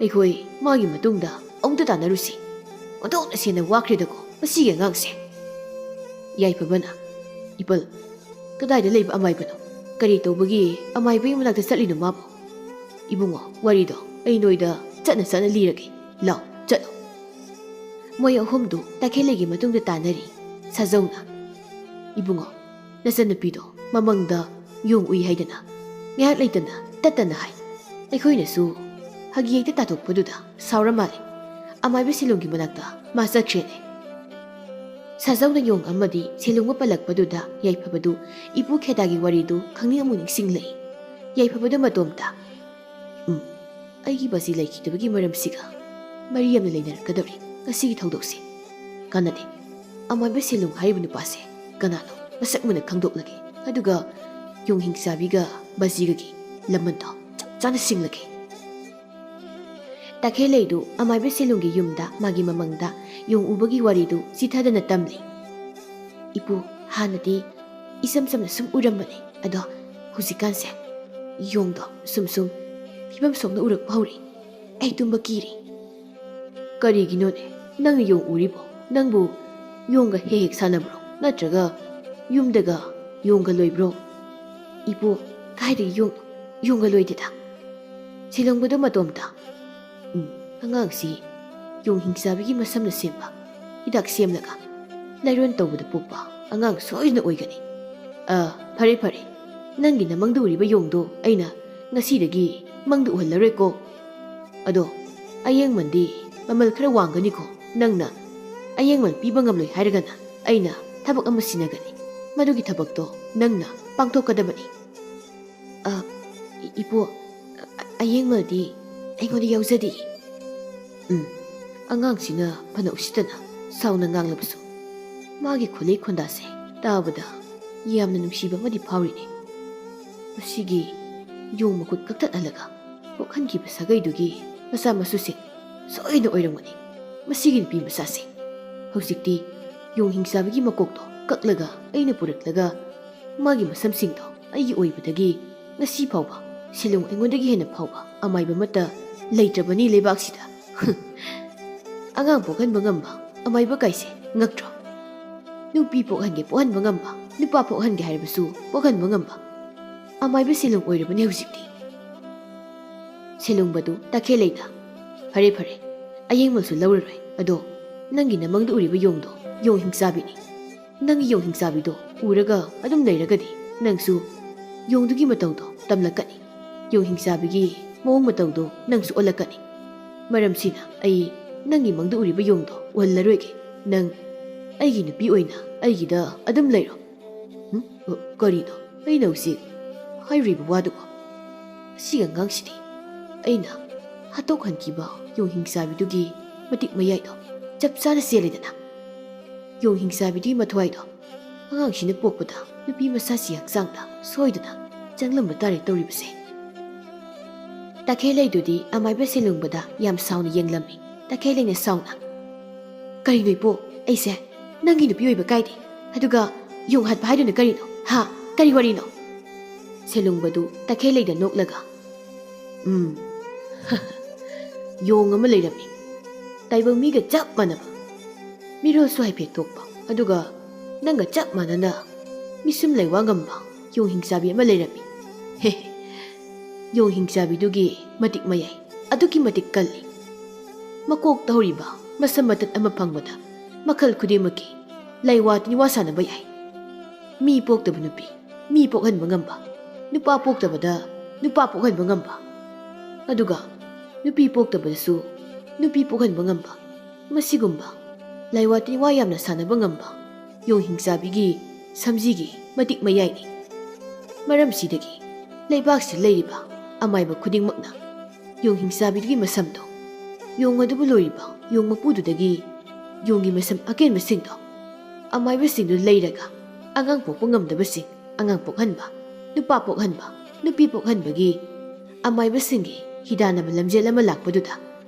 ꯑꯩꯈꯣꯏ ꯃꯥꯒꯤ ꯃꯇꯨꯡꯗ ꯑꯃꯨꯛꯇ ꯇꯥꯟꯅꯔꯨꯁꯤ꯫ ꯑꯣꯟꯊꯣꯛꯅ ꯁꯦꯟꯅ ꯋꯥꯈ꯭ꯔꯦꯗꯀꯣ ꯃꯁꯤꯒꯤ ꯑꯉꯥꯡꯁꯦ꯫ ꯌꯥꯏꯐꯕꯅ, ꯏꯄꯜ, ꯀꯗꯥꯏꯗ ꯂꯩꯕ ꯑꯃꯥꯏꯕꯅꯣ? ꯀꯔꯤ ꯇꯧꯕꯒꯤ ꯑꯃꯥꯏꯕꯒꯤ ꯃꯅꯥꯛꯇ ꯆꯠꯂꯤꯅꯣ ꯃꯥꯕꯨ? ꯏꯕꯨꯡꯉꯣ, ꯋꯥꯔꯤꯗꯣ ꯑꯩ ꯅꯣꯏꯗ ꯆꯠꯅ ꯆꯠꯅ ꯂꯤꯔꯒꯦ꯫ ꯂꯥꯎ ꯆꯠꯂꯣ꯫ ꯃꯣꯏ ꯑꯍꯨꯝꯗꯨ ꯇꯈꯦꯜꯂꯩꯒꯤ ꯃꯇꯨꯡꯗ ꯇꯥꯟꯅꯔꯤ꯫ ꯁꯥꯖꯧꯅ, ꯏꯕꯨꯡꯉꯣ, ꯅꯆꯟꯅꯨꯄꯤꯗꯣ ꯃꯃꯪꯗ ꯌꯣꯡ ꯎꯏ ꯍꯥꯏꯗꯅ ꯉꯥꯏꯍꯥꯛ ꯂꯩꯇꯅ ꯇꯠꯇꯅ ꯍꯥꯏ꯫ ꯑꯩꯈꯣꯏꯅꯁꯨ ꯐꯥꯒꯤ ꯍꯦꯛꯇ ꯇꯥꯊꯣꯛꯄꯗꯨꯗ ꯁꯥꯎꯔ ꯃꯥꯜꯂꯦ꯫ ꯑꯃꯥꯏꯕ ꯁꯦꯂꯨꯡꯒꯤ ꯃꯅꯥꯛꯇ ꯃꯥ ꯆꯠꯈ꯭ꯔꯦꯅꯦ꯫ ꯁꯥꯖꯧꯅ ꯌꯣꯡ ꯑꯃꯗꯤ ꯁꯦꯂꯨꯡꯕ ꯄꯜꯂꯛꯄꯗꯨꯗ ꯌꯥꯏꯐꯕꯗꯨ ꯏꯄꯨ ꯈꯦꯗꯥꯒꯤ ꯋꯥꯔꯤꯗꯨ ꯈꯪꯅꯤꯡ ꯑꯃꯨꯛ ꯅꯤꯡꯁꯤꯡꯂꯛꯏ꯫ ꯌꯥꯏꯐꯕꯗꯨ ꯃꯇꯣꯝꯇ ꯑꯩꯒꯤ ꯕꯥꯖꯤ ꯂꯩꯈꯤꯗꯕꯒꯤ ꯃꯔꯝꯁꯤꯒ ꯃꯔꯤ ꯌꯥꯝꯅ ꯂꯩꯅꯔꯛꯀꯗꯧꯔꯤ ꯉꯁꯤꯒꯤ ꯊꯧꯗꯣꯛꯁꯦ꯫ ꯀꯥꯟꯅꯗꯦ, ꯑꯃꯥꯏꯕ ꯁꯦꯂꯨꯡ ꯍꯥꯏꯔꯤꯕ ꯅꯨꯄꯥꯁꯦ ꯀꯅꯥꯅꯣ ꯃꯁꯛ ꯃꯨꯟꯅ ꯈꯪꯗꯣꯛꯂꯒꯦ꯫ ꯑꯗꯨꯒ ꯌꯣꯡ ꯍꯤꯡꯆꯥꯕꯤꯒ ꯕꯥꯖꯤꯒꯒꯤ ꯂꯃꯟꯗꯣ ꯆꯞ ꯆꯥꯅ ꯁꯤꯡꯂꯒꯦ꯫ ꯇꯈꯦꯜꯂꯩꯗꯨ ꯑꯃꯥꯏꯕ ꯁꯦꯂꯨꯡꯒꯤ ꯌꯨꯝꯗ ꯃꯥꯒꯤ ꯃꯃꯪꯗ ꯌꯣꯡ ꯎꯕꯒꯤ ꯋꯥꯔꯤꯗꯨ ꯆꯤꯊꯗꯅ ꯇꯝꯂꯤ꯫ ꯏꯄꯨ, ꯍꯥꯟꯅꯗꯤ ꯏꯆꯝ ꯆꯝꯅ ꯁꯨꯝ ꯎꯔꯝꯕꯅꯤ꯫ ꯑꯗꯣ ꯍꯧꯖꯤꯛꯀꯥꯟꯁꯦ ꯌꯣꯡꯗꯣ ꯁꯨꯝ ꯐꯤꯕꯝ ꯁꯣꯛꯅ ꯎꯔꯛꯄ ꯍꯧꯔꯤ꯫ ꯑꯩ ꯇꯨꯝꯕ ꯀꯤꯔꯤ꯫ ꯀꯔꯤꯒꯤꯅꯣꯅꯦ ꯅꯪꯅ ꯌꯣꯡ ꯎꯔꯤꯕꯣ? ꯅꯪꯕꯨ ꯌꯣꯡꯒ ꯍꯦꯛ ꯍꯦꯛ ꯁꯥꯟꯅꯕ꯭ꯔꯣ? ꯅꯠꯇ꯭ꯔꯒ ꯌꯨꯝꯗꯒ ꯌꯣꯡꯒ ꯂꯣꯏꯕ꯭ꯔꯣ? ꯏꯄꯨ, ꯀꯥꯏꯗꯒꯤ ꯌꯣꯡꯒ ꯂꯣꯏꯗꯦꯗ꯫ ꯁꯦꯂꯨꯡꯕꯗꯨ ꯃꯇꯣꯝꯇ ꯑꯉꯥꯡꯁꯤ ꯌꯣꯡ ꯍꯤꯡꯆꯥꯕꯤꯒꯤ ꯃꯁꯝꯅ ꯁꯦꯝꯕ ꯍꯤꯗꯥꯛ ꯁꯦꯝꯂꯒ ꯂꯩꯔꯣꯟ ꯇꯧꯕꯗ ꯄꯣꯛꯄ ꯑꯉꯥꯡ ꯁꯣꯏꯗꯅ ꯑꯣꯏꯒꯅꯤ꯫ ꯐꯔꯦ ꯐꯔꯦ, ꯅꯪꯒꯤ ꯅꯃꯪꯗ ꯎꯔꯤꯕ ꯌꯣꯡꯗꯣ ꯑꯩꯅ ꯉꯁꯤꯗꯒꯤ ꯃꯪꯗ ꯎꯍꯜꯂꯔꯣꯏꯀꯣ꯫ ꯑꯗꯣ ꯑꯌꯦꯡꯃꯟꯗꯤ ꯃꯃꯜ ꯈꯔ ꯋꯥꯡꯒꯅꯤꯀꯣ꯫ ꯅꯪꯅ ꯑꯌꯦꯡꯃꯟ ꯄꯤꯕ ꯉꯝꯂꯣꯏ ꯍꯥꯏꯔꯒꯅ ꯑꯩꯅ ꯊꯕꯛ ꯑꯃ ꯁꯤꯟꯅꯒꯅꯤ꯫ ꯃꯗꯨꯒꯤ ꯊꯕꯛꯇꯣ ꯅꯪꯅ ꯄꯥꯡꯊꯣꯛꯀꯗꯕꯅꯤ꯫ ꯏꯄꯨ, ꯑꯌꯦꯡꯃꯜꯗꯤ ꯑꯩꯉꯣꯟꯗ ꯌꯥꯎꯖꯗꯦ꯫ ꯑꯉꯥꯡꯁꯤꯅ ꯐꯅ ꯎꯁꯤꯠꯇꯅ ꯁꯥꯎꯅ ꯉꯥꯡꯂꯕꯁꯨ ꯃꯥꯒꯤ ꯈꯣꯜꯂꯩ ꯈꯣꯟꯗꯥꯁꯦ ꯇꯥꯕꯗ ꯌꯥꯝꯅ ꯅꯨꯡꯁꯤꯕ ꯑꯃꯗꯤ ꯐꯥꯎꯔꯤꯅꯦ꯫ ꯃꯁꯤꯒꯤ ꯌꯣꯡ ꯃꯈꯨꯠ ꯀꯛꯊꯠꯍꯜꯂꯒ ꯄꯣꯛꯍꯟꯈꯤꯕ ꯁꯥꯒꯩꯗꯨꯒꯤ ꯃꯆꯥ ꯃꯁꯨꯁꯤꯡ ꯁꯣꯏꯗꯅ ꯑꯣꯏꯔꯝꯒꯅꯤ ꯃꯁꯤꯒꯤ ꯅꯨꯄꯤ ꯃꯆꯥꯁꯦ꯫ ꯍꯧꯖꯤꯛꯇꯤ ꯌꯣꯡ ꯍꯤꯡꯆꯥꯕꯤꯒꯤ ꯃꯀꯣꯛꯇꯣ ꯀꯛꯂꯒ ꯑꯩꯅ ꯄꯨꯔꯛꯂꯒ ꯃꯥꯒꯤ ꯃꯁꯝꯁꯤꯡꯗꯣ ꯑꯩꯒꯤ ꯑꯣꯏꯕꯗꯒꯤ ꯉꯁꯤ ꯐꯥꯎꯕ ꯁꯦꯂꯨꯡ ꯑꯩꯉꯣꯟꯗꯒꯤ ꯍꯦꯟꯅ ꯐꯥꯎꯕ ꯑꯃꯥꯏꯕ ꯑꯃꯠꯇ ꯂꯩꯇ꯭ꯔꯕꯅꯤ ꯂꯩꯕꯥꯛꯁꯤꯗ꯫ ꯑꯉꯥꯡ ꯄꯣꯛꯍꯟꯕ ꯉꯝꯕ ꯑꯃꯥꯏꯕ ꯀꯥꯏꯁꯦ ꯉꯛꯇ꯭ꯔꯣ? ꯅꯨꯄꯤ ꯄꯣꯛꯍꯟꯕ ꯉꯝꯕ, ꯅꯨꯄꯥ ꯄꯣꯛꯍꯟꯒꯦ ꯍꯥꯏꯔꯕꯁꯨ ꯄꯣꯛꯍꯟꯕ ꯉꯝꯕ ꯑꯃꯥꯏꯕ ꯁꯤꯂꯨꯡ ꯑꯣꯏꯔꯕꯅꯤ ꯍꯧꯖꯤꯛꯇꯤ꯫ ꯁꯤꯂꯨꯡꯕꯗꯨ ꯇꯈꯦꯜꯂꯩꯗ ꯐꯔꯦ ꯐꯔꯦ ꯑꯌꯦꯡꯃꯜꯁꯨ ꯂꯧꯔꯔꯣꯏ, ꯑꯗꯣ ꯅꯪꯒꯤ ꯅꯃꯪꯗ ꯎꯔꯤꯕ ꯌꯣꯡꯗꯣ ꯌꯣꯡ ꯍꯤꯡꯆꯥꯕꯤꯅꯤ꯫ ꯅꯪꯒꯤ ꯌꯣꯡ ꯍꯤꯡꯆꯥꯕꯤꯗꯣ ꯎꯔꯒ ꯑꯗꯨꯝ ꯂꯩꯔꯒꯗꯤ ꯅꯪꯁꯨ ꯌꯣꯡꯗꯨꯒꯤ ꯃꯇꯧꯗꯣ ꯇꯝꯂꯛꯀꯅꯤ, ꯌꯣꯡ ꯍꯤꯡꯆꯥꯕꯤꯒꯤ ꯃꯑꯣꯡ ꯃꯇꯧꯗꯣ ꯅꯪꯁꯨ ꯑꯣꯜꯂꯛꯀꯅꯤ꯫ ꯃꯔꯝꯁꯤꯅ ꯑꯩ ꯅꯪꯒꯤ ꯃꯪꯗ ꯎꯔꯤꯕ ꯌꯣꯡꯗꯣ ꯎꯍꯜꯂꯔꯣꯏꯒꯦ, ꯅꯪ ꯑꯩꯒꯤ ꯅꯨꯄꯤ ꯑꯣꯏꯅ ꯑꯩꯒꯤꯗ ꯑꯗꯨꯝ ꯂꯩꯔꯣ꯫ ꯀꯔꯤꯅꯣ ꯑꯩꯅ ꯍꯧꯖꯤꯛ ꯍꯥꯏꯔꯤꯕ ꯋꯥꯗꯨꯕꯣ? ꯑꯁꯤ ꯑꯉꯥꯡꯁꯤꯗꯤ ꯑꯩꯅ ꯍꯥꯠꯇꯣꯛꯍꯟꯈꯤꯕ ꯌꯣꯡ ꯍꯤꯡꯆꯥꯕꯤꯗꯨꯒꯤ ꯃꯇꯤꯛ ꯃꯌꯥꯏꯗꯣ ꯆꯞ ꯆꯥꯅ ꯆꯦꯜꯂꯦꯗꯅ꯫ ꯌꯣꯡ ꯍꯤꯡꯆꯥꯕꯤꯗꯨꯒꯤ ꯃꯊ꯭ꯋꯥꯏꯗꯣ ꯑꯉꯥꯡꯁꯤꯅ ꯄꯣꯛꯄꯗ ꯅꯨꯄꯤ ꯃꯆꯥꯁꯤ ꯍꯛꯆꯥꯡꯗ ꯁꯣꯏꯗꯅ ꯆꯪꯂꯝꯕ ꯇꯥꯔꯦ ꯇꯧꯔꯤꯕꯁꯦ꯫ ꯇꯈꯦꯜꯂꯩꯗꯨꯗꯤ ꯑꯃꯥꯏꯕ ꯁꯤꯂꯨꯡꯕꯗ ꯌꯥꯝ ꯁꯥꯎꯅ ꯌꯦꯡꯂꯝꯃꯤ꯫ ꯇꯈꯦꯜꯂꯩꯅ ꯁꯥꯎꯅ, ꯀꯔꯤꯅꯣ ꯏꯄꯣ, ꯑꯩꯁꯦ ꯅꯪꯒꯤ ꯅꯨꯄꯤ ꯑꯣꯏꯕ ꯀꯥꯏꯗꯦ, ꯑꯗꯨꯒ ꯌꯣꯡ ꯍꯥꯠꯄ ꯍꯥꯏꯗꯨꯅ ꯀꯔꯤꯅꯣ? ꯍꯥ, ꯀꯔꯤ ꯋꯥꯔꯤꯅꯣ? ꯁꯤꯂꯨꯡꯕꯗꯨ ꯇꯈꯦꯜꯂꯩꯗ ꯅꯣꯛꯂꯒ ꯌꯣꯡ ꯑꯃ ꯂꯩꯔꯝꯃꯤ, ꯇꯥꯏꯕꯪ ꯃꯤꯒ ꯆꯞ ꯃꯥꯟꯅꯕ, ꯃꯤꯔꯣꯜꯁꯨ ꯍꯥꯏꯐꯦꯠ ꯊꯣꯛꯄ, ꯑꯗꯨꯒ ꯅꯪꯒ ꯆꯞ ꯃꯥꯟꯅꯅ ꯃꯤꯁꯨꯝ ꯂꯩꯋꯥ ꯉꯝꯕ ꯌꯣꯡ ꯍꯤꯡꯆꯥꯕꯤ ꯑꯃ ꯂꯩꯔꯝꯃꯤ꯫ ꯌꯣꯡ ꯍꯤꯡꯆꯥꯕꯤꯗꯨꯒꯤ ꯃꯇꯤꯛ ꯃꯌꯥꯏ ꯑꯗꯨꯛꯀꯤ ꯃꯇꯤꯛ ꯀꯜꯂꯤ, ꯃꯀꯣꯛꯇ ꯍꯧꯔꯤꯕ ꯃꯁꯝ ꯃꯇꯠ ꯑꯃ ꯐꯪꯕꯗ ꯃꯈꯜ ꯈꯨꯗꯤꯡꯃꯛꯀꯤ ꯂꯩꯋꯥ ꯇꯤꯟꯋꯥ ꯁꯥꯟꯅꯕ ꯌꯥꯏ꯫ ꯃꯤ ꯄꯣꯛꯇꯕ ꯅꯨꯄꯤ ꯃꯤ ꯄꯣꯛꯍꯟꯕ ꯉꯝꯕ, ꯅꯨꯄꯥ ꯄꯣꯛꯇꯕꯗ ꯅꯨꯄꯥ ꯄꯣꯛꯍꯟꯕ ꯉꯝꯕ, ꯑꯗꯨꯒ ꯅꯨꯄꯤ ꯄꯣꯛꯇꯕꯗꯁꯨ ꯅꯨꯄꯤ ꯄꯣꯛꯍꯟꯕ ꯉꯝꯕ, ꯃꯁꯤꯒꯨꯝꯕ ꯂꯩꯋꯥ ꯇꯤꯟꯋꯥ ꯌꯥꯝꯅ ꯁꯥꯟꯅꯕ ꯉꯝꯕ ꯌꯣꯡ ꯍꯤꯡꯆꯥꯕꯤꯒꯤ ꯁꯝꯖꯤꯒꯤ ꯃꯇꯤꯛ ꯃꯌꯥꯏꯅꯤ꯫ ꯃꯔꯝꯁꯤꯗꯒꯤ ꯂꯩꯕꯥꯛꯁꯤꯗ ꯂꯩꯔꯤꯕ ꯑꯃꯥꯏꯕ ꯈꯨꯗꯤꯡꯃꯛꯅ ꯌꯣꯡ ꯍꯤꯡꯆꯥꯕꯤꯗꯨꯒꯤ ꯃꯁꯝꯗꯣ, ꯌꯣꯡ ꯑꯗꯨꯕꯨ ꯂꯣꯏꯔꯤꯕ ꯌꯣꯡ ꯃꯄꯨꯗꯨꯗꯒꯤ ꯌꯣꯡꯒꯤ ꯃꯁꯝ ꯑꯀꯦꯟꯕꯁꯤꯡꯗꯣ ꯑꯃꯥꯏꯕꯁꯤꯡꯗꯨ ꯂꯩꯔꯒ ꯑꯉꯥꯡ ꯄꯣꯛꯄ ꯉꯝꯗꯕꯁꯤꯡ ꯑꯉꯥꯡ ꯄꯣꯛꯍꯟꯕ, ꯅꯨꯄా ꯄꯣꯛꯍꯟꯕ, ꯅꯨꯄꯤ ꯄꯣꯛꯍꯟꯕꯒꯤ ꯑꯃꯥꯏꯕꯁꯤꯡꯒꯤ ꯍꯤꯗꯥꯟꯅꯕ ꯂꯝꯖꯦꯜ ꯑꯃ ꯂꯥꯛꯄꯗꯨꯗ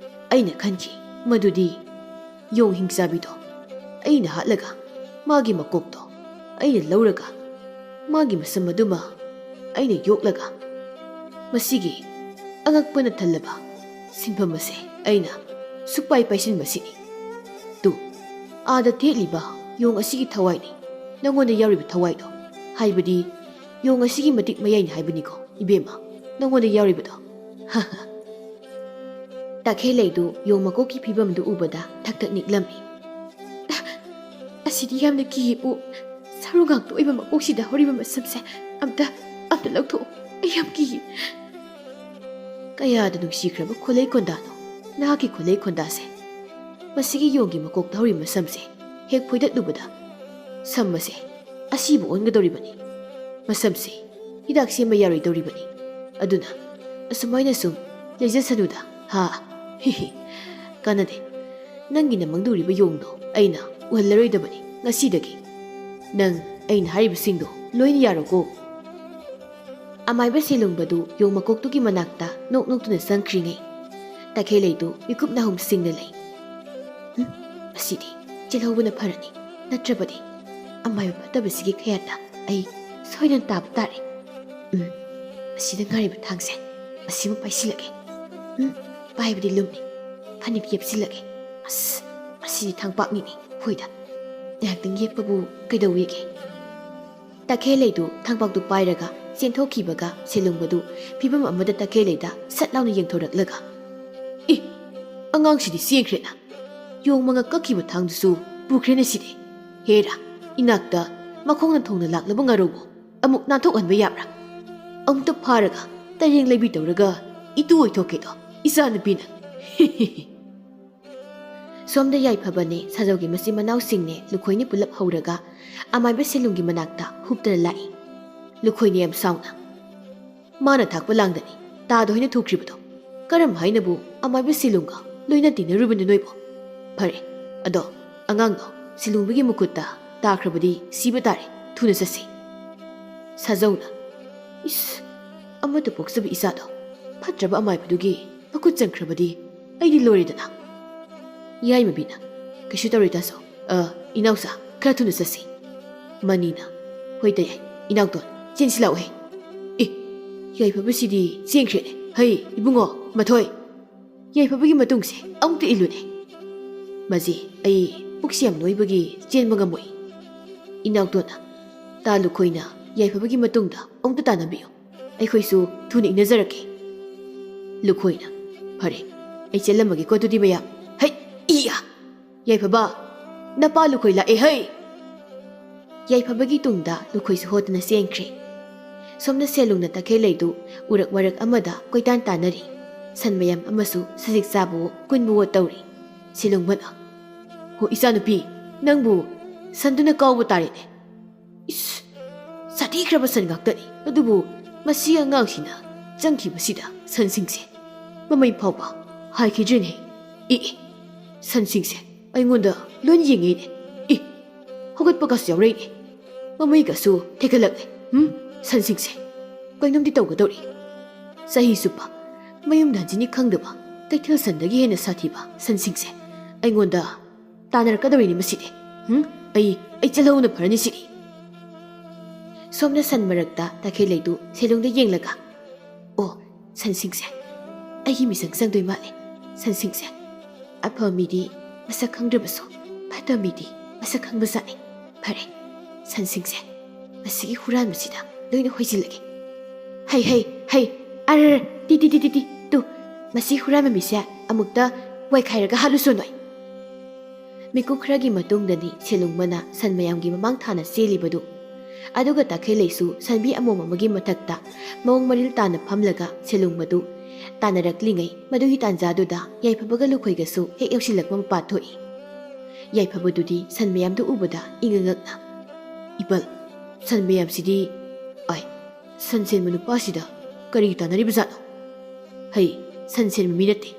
ꯑꯩꯅ ꯈꯟꯈꯤ ꯃꯗꯨꯗꯤ ꯌꯣꯡ ꯍꯤꯡꯆꯥꯕꯤꯗꯣ ꯑꯩꯅ ꯍꯥꯠꯂꯒ ꯃꯥꯒꯤ ꯃꯀꯣꯛꯇꯣ ꯑꯩꯅ ꯂꯧꯔꯒ ꯃꯥꯒꯤ ꯃꯁꯝ ꯑꯗꯨꯃ ꯑꯩꯅ ꯌꯣꯛꯂꯒ ꯃꯁꯤꯒꯤ ꯑꯉꯛꯄꯅ ꯊꯜꯂꯕ ꯁꯤꯟꯐꯝ ꯑꯁꯦ ꯑꯩꯅ ꯁꯨꯛꯄꯥꯏ ꯄꯥꯏꯁꯤꯟꯕꯁꯤꯅꯤ꯫ ꯇꯨ ꯑꯥꯗ ꯊꯦꯠꯂꯤꯕ ꯌꯣꯡ ꯑꯁꯤꯒꯤ ꯊꯋꯥꯏꯅꯤ, ꯅꯪꯉꯣꯟꯗ ꯌꯥꯎꯔꯤꯕ ꯊꯋꯥꯏꯗꯣ, ꯍꯥꯏꯕꯗꯤ ꯌꯣꯡ ꯑꯁꯤꯒꯤ ꯃꯇꯤꯛ ꯃꯌꯥꯏꯅꯤ ꯍꯥꯏꯕꯅꯤꯀꯣ ꯏꯕꯦꯝꯃ, ꯅꯪꯉꯣꯟꯗ ꯌꯥꯎꯔꯤꯕꯗꯣ꯫ ꯇꯈꯦꯜꯂꯩꯗꯨ ꯌꯣꯡ ꯃꯀꯣꯛꯀꯤ ꯐꯤꯕꯝꯗꯨ ꯎꯕꯗ ꯊꯛ ꯊꯛ ꯅꯤꯛꯂꯝꯃꯤ꯫ ꯑꯁꯤꯗꯤ ꯌꯥꯝꯅ ꯀꯤꯌꯦꯕꯨ, ꯁꯥꯔꯨ ꯉꯥꯛꯇ ꯑꯣꯏꯕ ꯃꯀꯣꯛꯁꯤꯗ ꯍꯧꯔꯤꯕ ꯃꯁꯝꯁꯦ ꯑꯝꯇ ꯂꯧꯊꯣꯛꯑꯣ, ꯑꯩ ꯌꯥꯝ ꯀꯤꯌꯦ꯫ ꯀꯌꯥꯗ ꯅꯨꯡꯁꯤꯈ꯭ꯔꯕ ꯈꯨꯂꯩ ꯈꯣꯟꯗꯥꯅꯣ ꯅꯍꯥꯛꯀꯤ ꯈꯨꯂꯩ ꯈꯣꯟꯗꯥꯁꯦ꯫ ꯃꯁꯤꯒꯤ ꯌꯣꯡꯒꯤ ꯃꯀꯣꯛꯇ ꯍꯧꯔꯤꯕ ꯃꯁꯝꯁꯦ ꯍꯦꯛ ꯐꯣꯏꯗꯠꯂꯨꯕꯗ ꯁꯝ ꯑꯁꯦ ꯑꯁꯤꯕ ꯑꯣꯟꯒꯗꯧꯔꯤꯕꯅꯤ, ꯃꯁꯝꯁꯦ ꯍꯤꯗꯥꯛ ꯁꯦꯝꯕ ꯌꯥꯔꯣꯏꯗꯧꯔꯤꯕꯅꯤ, ꯑꯗꯨꯅ ꯑꯁꯨꯃꯥꯏꯅ ꯁꯨꯝ ꯂꯩꯖꯁꯅꯨꯗ꯫ ꯍꯥ, ꯀꯥꯟꯅꯗꯦ, ꯅꯪꯒꯤ ꯅꯃꯪꯗ ꯎꯔꯤꯕ ꯌꯣꯡꯗꯣ ꯑꯩꯅ ꯎꯍꯜꯂꯔꯣꯏꯗꯕꯅꯤ ꯉꯁꯤꯗꯒꯤ, ꯅꯪ ꯑꯩꯅ ꯍꯥꯏꯔꯤꯕꯁꯤꯡꯗꯣ ꯂꯣꯏꯅ ꯌꯥꯔꯣꯀꯣ꯫ ꯑꯃꯥꯏꯕ ꯁꯤꯂꯨꯡꯕꯗꯨ ꯌꯣꯡ ꯃꯀꯣꯛꯇꯨꯒꯤ ꯃꯅꯥꯛꯇ ꯅꯣꯛ ꯅꯣꯛꯇꯨꯅ ꯆꯪꯈ꯭ꯔꯤꯉꯩ ꯇꯈꯦꯜꯂꯩꯗꯨ ꯃꯤꯀꯨꯞ ꯅꯥꯍꯨꯝ ꯁꯤꯡꯅ ꯂꯩ꯫ ꯑꯁꯤꯗꯤ ꯆꯦꯜꯍꯧꯕꯅ ꯐꯔꯅꯤ, ꯅꯠꯇ꯭ꯔꯕꯗꯤ ꯑꯃꯥꯏꯕ ꯐꯠꯇꯕꯁꯤꯒꯤ ꯈꯌꯥꯠꯇ ꯑꯩ ꯁꯣꯏꯗꯅ ꯇꯥꯕ ꯇꯥꯔꯦ꯫ ꯑꯁꯤꯗ ꯉꯥꯏꯔꯤꯕ ꯊꯥꯡꯁꯦ ꯑꯁꯤꯃꯨꯛ ꯄꯥꯏꯁꯤꯜꯂꯒꯦ꯫ ꯄꯥꯏꯕꯗꯤ ꯂꯨꯝꯃꯤ, ꯐꯅꯦꯛ ꯌꯦꯞꯁꯤꯜꯂꯒꯦ꯫ ꯑꯁ, ꯑꯁꯤꯗꯤ ꯊꯥꯡꯄꯥꯛꯅꯤꯅꯦ, ꯍꯣꯏꯗ ꯉꯥꯏꯍꯥꯛꯇꯪ ꯌꯦꯞꯄꯕꯨ ꯀꯩꯗꯧꯋꯦꯒꯦ? ꯇꯈꯦꯜꯂꯩꯗꯨ ꯊꯥꯡꯄꯥꯛꯇꯨ ꯄꯥꯏꯔꯒ ꯆꯦꯟꯊꯣꯛꯈꯤꯕꯒ ꯁꯤꯂꯨꯡꯕꯗꯨ ꯐꯤꯕꯝ ꯑꯃꯗ ꯇꯈꯦꯜꯂꯩꯗ ꯁꯠ ꯂꯥꯎꯅ ꯌꯦꯡꯊꯣꯔꯛꯂꯒ, ꯑꯉꯥꯡꯁꯤꯗꯤ ꯆꯦꯟꯈ꯭ꯔꯦꯅ, ꯌꯣꯡ ꯃꯉꯛ ꯀꯛꯈꯤꯕ ꯊꯥꯡꯗꯨꯁꯨ ꯄꯨꯈ꯭ꯔꯦꯅ ꯁꯤꯗꯤ꯫ ꯍꯦꯔꯥ, ꯏꯅꯥꯛꯇ ꯃꯈꯣꯡꯅ ꯊꯣꯡꯅ ꯂꯥꯛꯂꯕ ꯉꯥꯔꯧꯕꯨ ꯑꯃꯨꯛ ꯅꯥꯟꯊꯣꯛꯍꯟꯕ ꯌꯥꯕ꯭ꯔꯥ? ꯑꯃꯨꯛꯇ ꯐꯥꯔꯒ ꯇꯔꯦꯡ ꯂꯩꯕꯤ ꯇꯧꯔꯒ ꯏꯇꯨ ꯑꯣꯏꯊꯣꯛꯀꯦꯗꯣ ꯏꯆꯥ ꯅꯨꯄꯤꯅ꯫ ꯁꯣꯝꯗ ꯌꯥꯏꯐꯕꯅꯦ, ꯁꯥꯖꯧꯒꯤ ꯃꯆꯤꯟ ꯃꯅꯥꯎꯁꯤꯡꯅꯦ ꯂꯨꯈꯣꯏꯅ ꯄꯨꯂꯞ ꯍꯧꯔꯒ ꯑꯃꯥꯏꯕ ꯁꯤꯂꯨꯡꯒꯤ ꯃꯅꯥꯛꯇ ꯍꯨꯞꯇꯅ ꯂꯥꯛꯏ꯫ ꯂꯨꯈꯣꯏꯅ ꯌꯥꯝ ꯁꯥꯎꯅ, ꯃꯥꯅ ꯊꯥꯛꯄ ꯂꯥꯡꯗꯅꯤ ꯇꯥꯗ ꯍꯣꯏꯅ ꯊꯨꯈ꯭ꯔꯤꯕꯗꯣ, ꯀꯔꯝ ꯍꯥꯏꯅꯕꯨ ꯑꯃꯥꯏꯕ ꯁꯤꯂꯨꯡꯒ ꯂꯣꯏꯅ ꯇꯤꯟꯅꯔꯨꯕꯅꯤ ꯅꯣꯏꯕꯣ? ꯐꯔꯦ, ꯑꯗꯣ ꯑꯉꯥꯡꯗꯣ ꯁꯤꯂꯨꯡꯕꯒꯤ ꯃꯈꯨꯠꯇ ꯇꯥꯈ꯭ꯔꯕꯗꯤ ꯁꯤꯕ ꯇꯥꯔꯦ, ꯊꯨꯅ ꯆꯠꯁꯤ꯫ ꯁꯥꯖꯧꯅ, ꯏꯁ, ꯑꯃꯠꯇ ꯄꯣꯛꯆꯕ ꯏꯆꯥꯗꯣ ꯐꯠꯇ꯭ꯔꯕ ꯑꯃꯥꯏꯕꯗꯨꯒꯤ ꯃꯈꯨꯠ ꯆꯟꯈ꯭ꯔꯕꯗꯤ ꯑꯩꯗꯤ ꯂꯣꯏꯔꯦꯗꯅ꯫ ꯌꯥꯏꯃꯕꯤꯅ, ꯀꯩꯁꯨ ꯇꯧꯔꯣꯏ ꯇꯥꯆꯧ, ꯏꯅꯥꯎꯆꯥ ꯈꯔ ꯊꯨꯅ ꯆꯠꯁꯤ꯫ ꯃꯅꯤꯅ, ꯍꯣꯏ ꯇꯌꯥꯏ, ꯏꯅꯥꯎꯇꯣꯟ ꯆꯦꯟꯁꯤꯜꯂꯛꯎꯍꯦ꯫ ꯌꯥꯏꯐꯕꯁꯤꯗꯤ ꯆꯦꯟꯈ꯭ꯔꯦꯅꯦ, ꯍꯩ ꯏꯕꯨꯡꯉꯣ ꯃꯊꯣꯏ, ꯌꯥꯏꯐꯕꯒꯤ ꯃꯇꯨꯡꯁꯦ ꯑꯃꯨꯛꯇ ꯏꯜꯂꯨꯅꯦ꯫ ꯃꯖꯦ ꯑꯩ ꯄꯨꯛꯁꯤ ꯌꯥꯝ ꯅꯣꯏꯕꯒꯤ ꯆꯦꯟꯕ ꯉꯝꯃꯣꯏ꯫ ꯏꯅꯥꯎꯇꯣꯟꯅ ꯇꯥ ꯂꯨꯈꯣꯏꯅ ꯌꯥꯏꯐꯕꯒꯤ ꯃꯇꯨꯡꯗ ꯑꯃꯨꯛꯇ ꯇꯥꯟꯅꯕꯤꯌꯨ ꯑꯩꯈꯣꯏꯁꯨ ꯊꯨꯅ ꯏꯪꯅꯖꯔꯛꯀꯦ ꯂꯨꯈꯣꯏꯅ ꯐꯔꯦ ꯑꯩ ꯆꯦꯜꯂꯝꯃꯒꯦꯀꯣ ꯑꯗꯨꯗꯤ ꯃꯌꯥꯝ ꯍꯩ ꯏꯌꯥ ꯌꯥꯏꯐꯕ ꯅꯄꯥ ꯂꯨꯈꯣꯏ ꯂꯥꯛꯑꯦ ꯍꯩ ꯌꯥꯏꯐꯕꯒꯤ ꯇꯨꯡꯗ ꯂꯨꯈꯣꯏꯁꯨ ꯍꯣꯗꯅ ꯆꯦꯟꯈ꯭ꯔꯦ ꯁꯣꯝꯅ ꯁꯦꯂꯨꯡꯅ ꯇꯈꯦꯜꯂꯩꯗꯨ ꯎꯔꯛ ꯋꯥꯔꯛ ꯑꯃꯗ ꯀꯣꯏꯇꯥꯟ ꯇꯥꯟꯅꯔꯤ ꯁꯟ ꯃꯌꯥꯝ ꯑꯃꯁꯨ ꯁꯖꯤꯛ ꯆꯥꯕꯋꯣ ꯀꯨꯟꯕꯋꯣ ꯇꯧꯔꯤ ꯁꯦꯂꯨꯡꯕꯅ ꯍꯣ ꯏꯆꯥꯅꯨꯄꯤ ꯅꯪꯕꯨ ꯁꯟꯗꯨꯅ ꯀꯥꯎꯕ ꯇꯥꯔꯦꯅꯦ ꯏꯁ ꯁꯥꯊꯤꯈ꯭ꯔꯕ ꯁꯟ ꯉꯥꯛꯇꯅꯤ ꯑꯗꯨꯕꯨ ꯃꯁꯤ ꯑꯉꯥꯡꯁꯤꯅ ꯆꯪꯈꯤꯕꯁꯤꯗ ꯁꯟꯁꯤꯡꯁꯦ ꯃꯃꯩ ꯐꯥꯎꯕ ꯍꯥꯏꯈꯤꯗ꯭ꯔꯦꯅꯦ ꯏ ꯁꯟꯁꯤꯡꯁꯦ ꯑꯩꯉꯣꯟꯗ ꯂꯣꯏ ꯌꯦꯡꯉꯤꯅꯦ ꯏ ꯍꯧꯒꯠꯄꯒꯁꯨ ꯌꯥꯎꯔꯛꯏꯅꯦ ꯃꯃꯩꯒꯁꯨ ꯊꯦꯛꯒꯠꯂꯛꯂꯦ ꯁꯟꯁꯤꯡꯁꯦ ꯀꯩꯅꯣꯝꯗꯤ ꯇꯧꯒꯗꯧꯔꯤ ꯆꯍꯤ ꯆꯨꯞꯄ ꯃꯌꯨꯝꯗ ꯍꯟꯖꯤꯅꯤ ꯈꯪꯗꯕ ꯀꯩꯊꯦꯜ ꯁꯟꯗꯒꯤ ꯍꯦꯟꯅ ꯁꯥꯊꯤꯕ ꯁꯟꯁꯤꯡꯁꯦ ꯑꯩꯉꯣꯟꯗ ꯇꯥꯟꯅꯔꯛꯀꯗꯧꯔꯤꯅꯤ ꯃꯁꯤꯗꯤ ꯑꯩ ꯆꯠꯍꯧꯅ ꯐꯔꯅꯤ ꯁꯤꯗꯤ ꯁꯣꯝꯅ ꯁꯟ ꯃꯔꯛꯇ ꯇꯈꯦꯜꯂꯩꯗꯨ ꯁꯦꯂꯨꯡꯗ ꯌꯦꯡꯂꯒ ꯑꯣ ꯁꯟꯁꯤꯡꯁꯦ ꯑꯩꯒꯤ ꯃꯤꯆꯪ ꯆꯪꯗꯣꯏ ꯃꯥꯜꯂꯦ ꯁꯟꯁꯤꯡꯁꯦ ꯑꯐꯕ ꯃꯤꯗꯤ ꯃꯁꯛ ꯈꯪꯗ꯭ꯔꯕꯁꯨ ꯐꯠꯇꯕ ꯃꯤꯗꯤ ꯃꯁꯛ ꯈꯪꯕꯖꯥꯠꯅꯤ ꯐꯔꯦ ꯁꯟꯁꯤꯡꯁꯦ ꯃꯁꯤꯒꯤ ꯍꯨꯔꯥꯟꯕꯁꯤꯗ ꯂꯣꯏꯅ ꯍꯣꯏꯖꯤꯜꯂꯒꯦ ꯍꯩ ꯑꯔ ꯇꯤ ꯇꯨ ꯃꯁꯤ ꯍꯨꯔꯥꯟꯕ ꯃꯤꯁꯦ ꯑꯃꯨꯛꯇ ꯋꯥꯏꯈꯥꯏꯔꯒ ꯍꯥꯠꯂꯨꯁꯣ ꯅꯣꯏ ꯃꯤꯀꯨꯞ ꯈꯔꯒꯤ ꯃꯇꯨꯡꯗꯗꯤ ꯁꯦꯂꯨꯡꯕꯅ ꯁꯟ ꯃꯌꯥꯝꯒꯤ ꯃꯃꯥꯡ ꯊꯥꯅ ꯆꯦꯜꯂꯤꯕꯗꯨ ꯑꯗꯨꯒ ꯇꯈꯦꯜꯂꯩꯁꯨ ꯁꯟꯕꯤ ꯑꯃꯣꯝ ꯑꯃꯒꯤ ꯃꯊꯛꯇ ꯃꯑꯣꯡ ꯃꯔꯤꯜ ꯇꯥꯅ ꯐꯝꯂꯒ ꯁꯦꯂꯨꯡꯕꯗꯨ ꯇꯥꯟꯅꯔꯛꯂꯤꯉꯩ ꯃꯗꯨꯒꯤ ꯇꯥꯟꯖꯥꯗꯨꯗ ꯌꯥꯏꯐꯕꯒ ꯂꯨꯈꯣꯏꯒꯁꯨ ꯍꯦꯛ ꯌꯧꯁꯤꯜꯂꯛꯄ ꯃꯄꯥ ꯊꯣꯛꯏ ꯌꯥꯏꯐꯕꯗꯨꯗꯤ ꯁꯟ ꯃꯌꯥꯝꯗꯨ ꯎꯕꯗ ꯏꯉꯉꯛꯅ ꯏꯄꯜ ꯁꯟ ꯃꯌꯥꯝꯁꯤꯗꯤ ꯁꯟ ꯁꯦꯟꯕ ꯅꯨꯄꯥꯁꯤꯗ ꯀꯔꯤ ꯇꯥꯟꯅꯔꯤꯕꯖꯥꯠꯅꯣ ꯍꯩ ꯁꯟ ꯁꯦꯟꯕ ꯃꯤ ꯅꯠꯇꯦ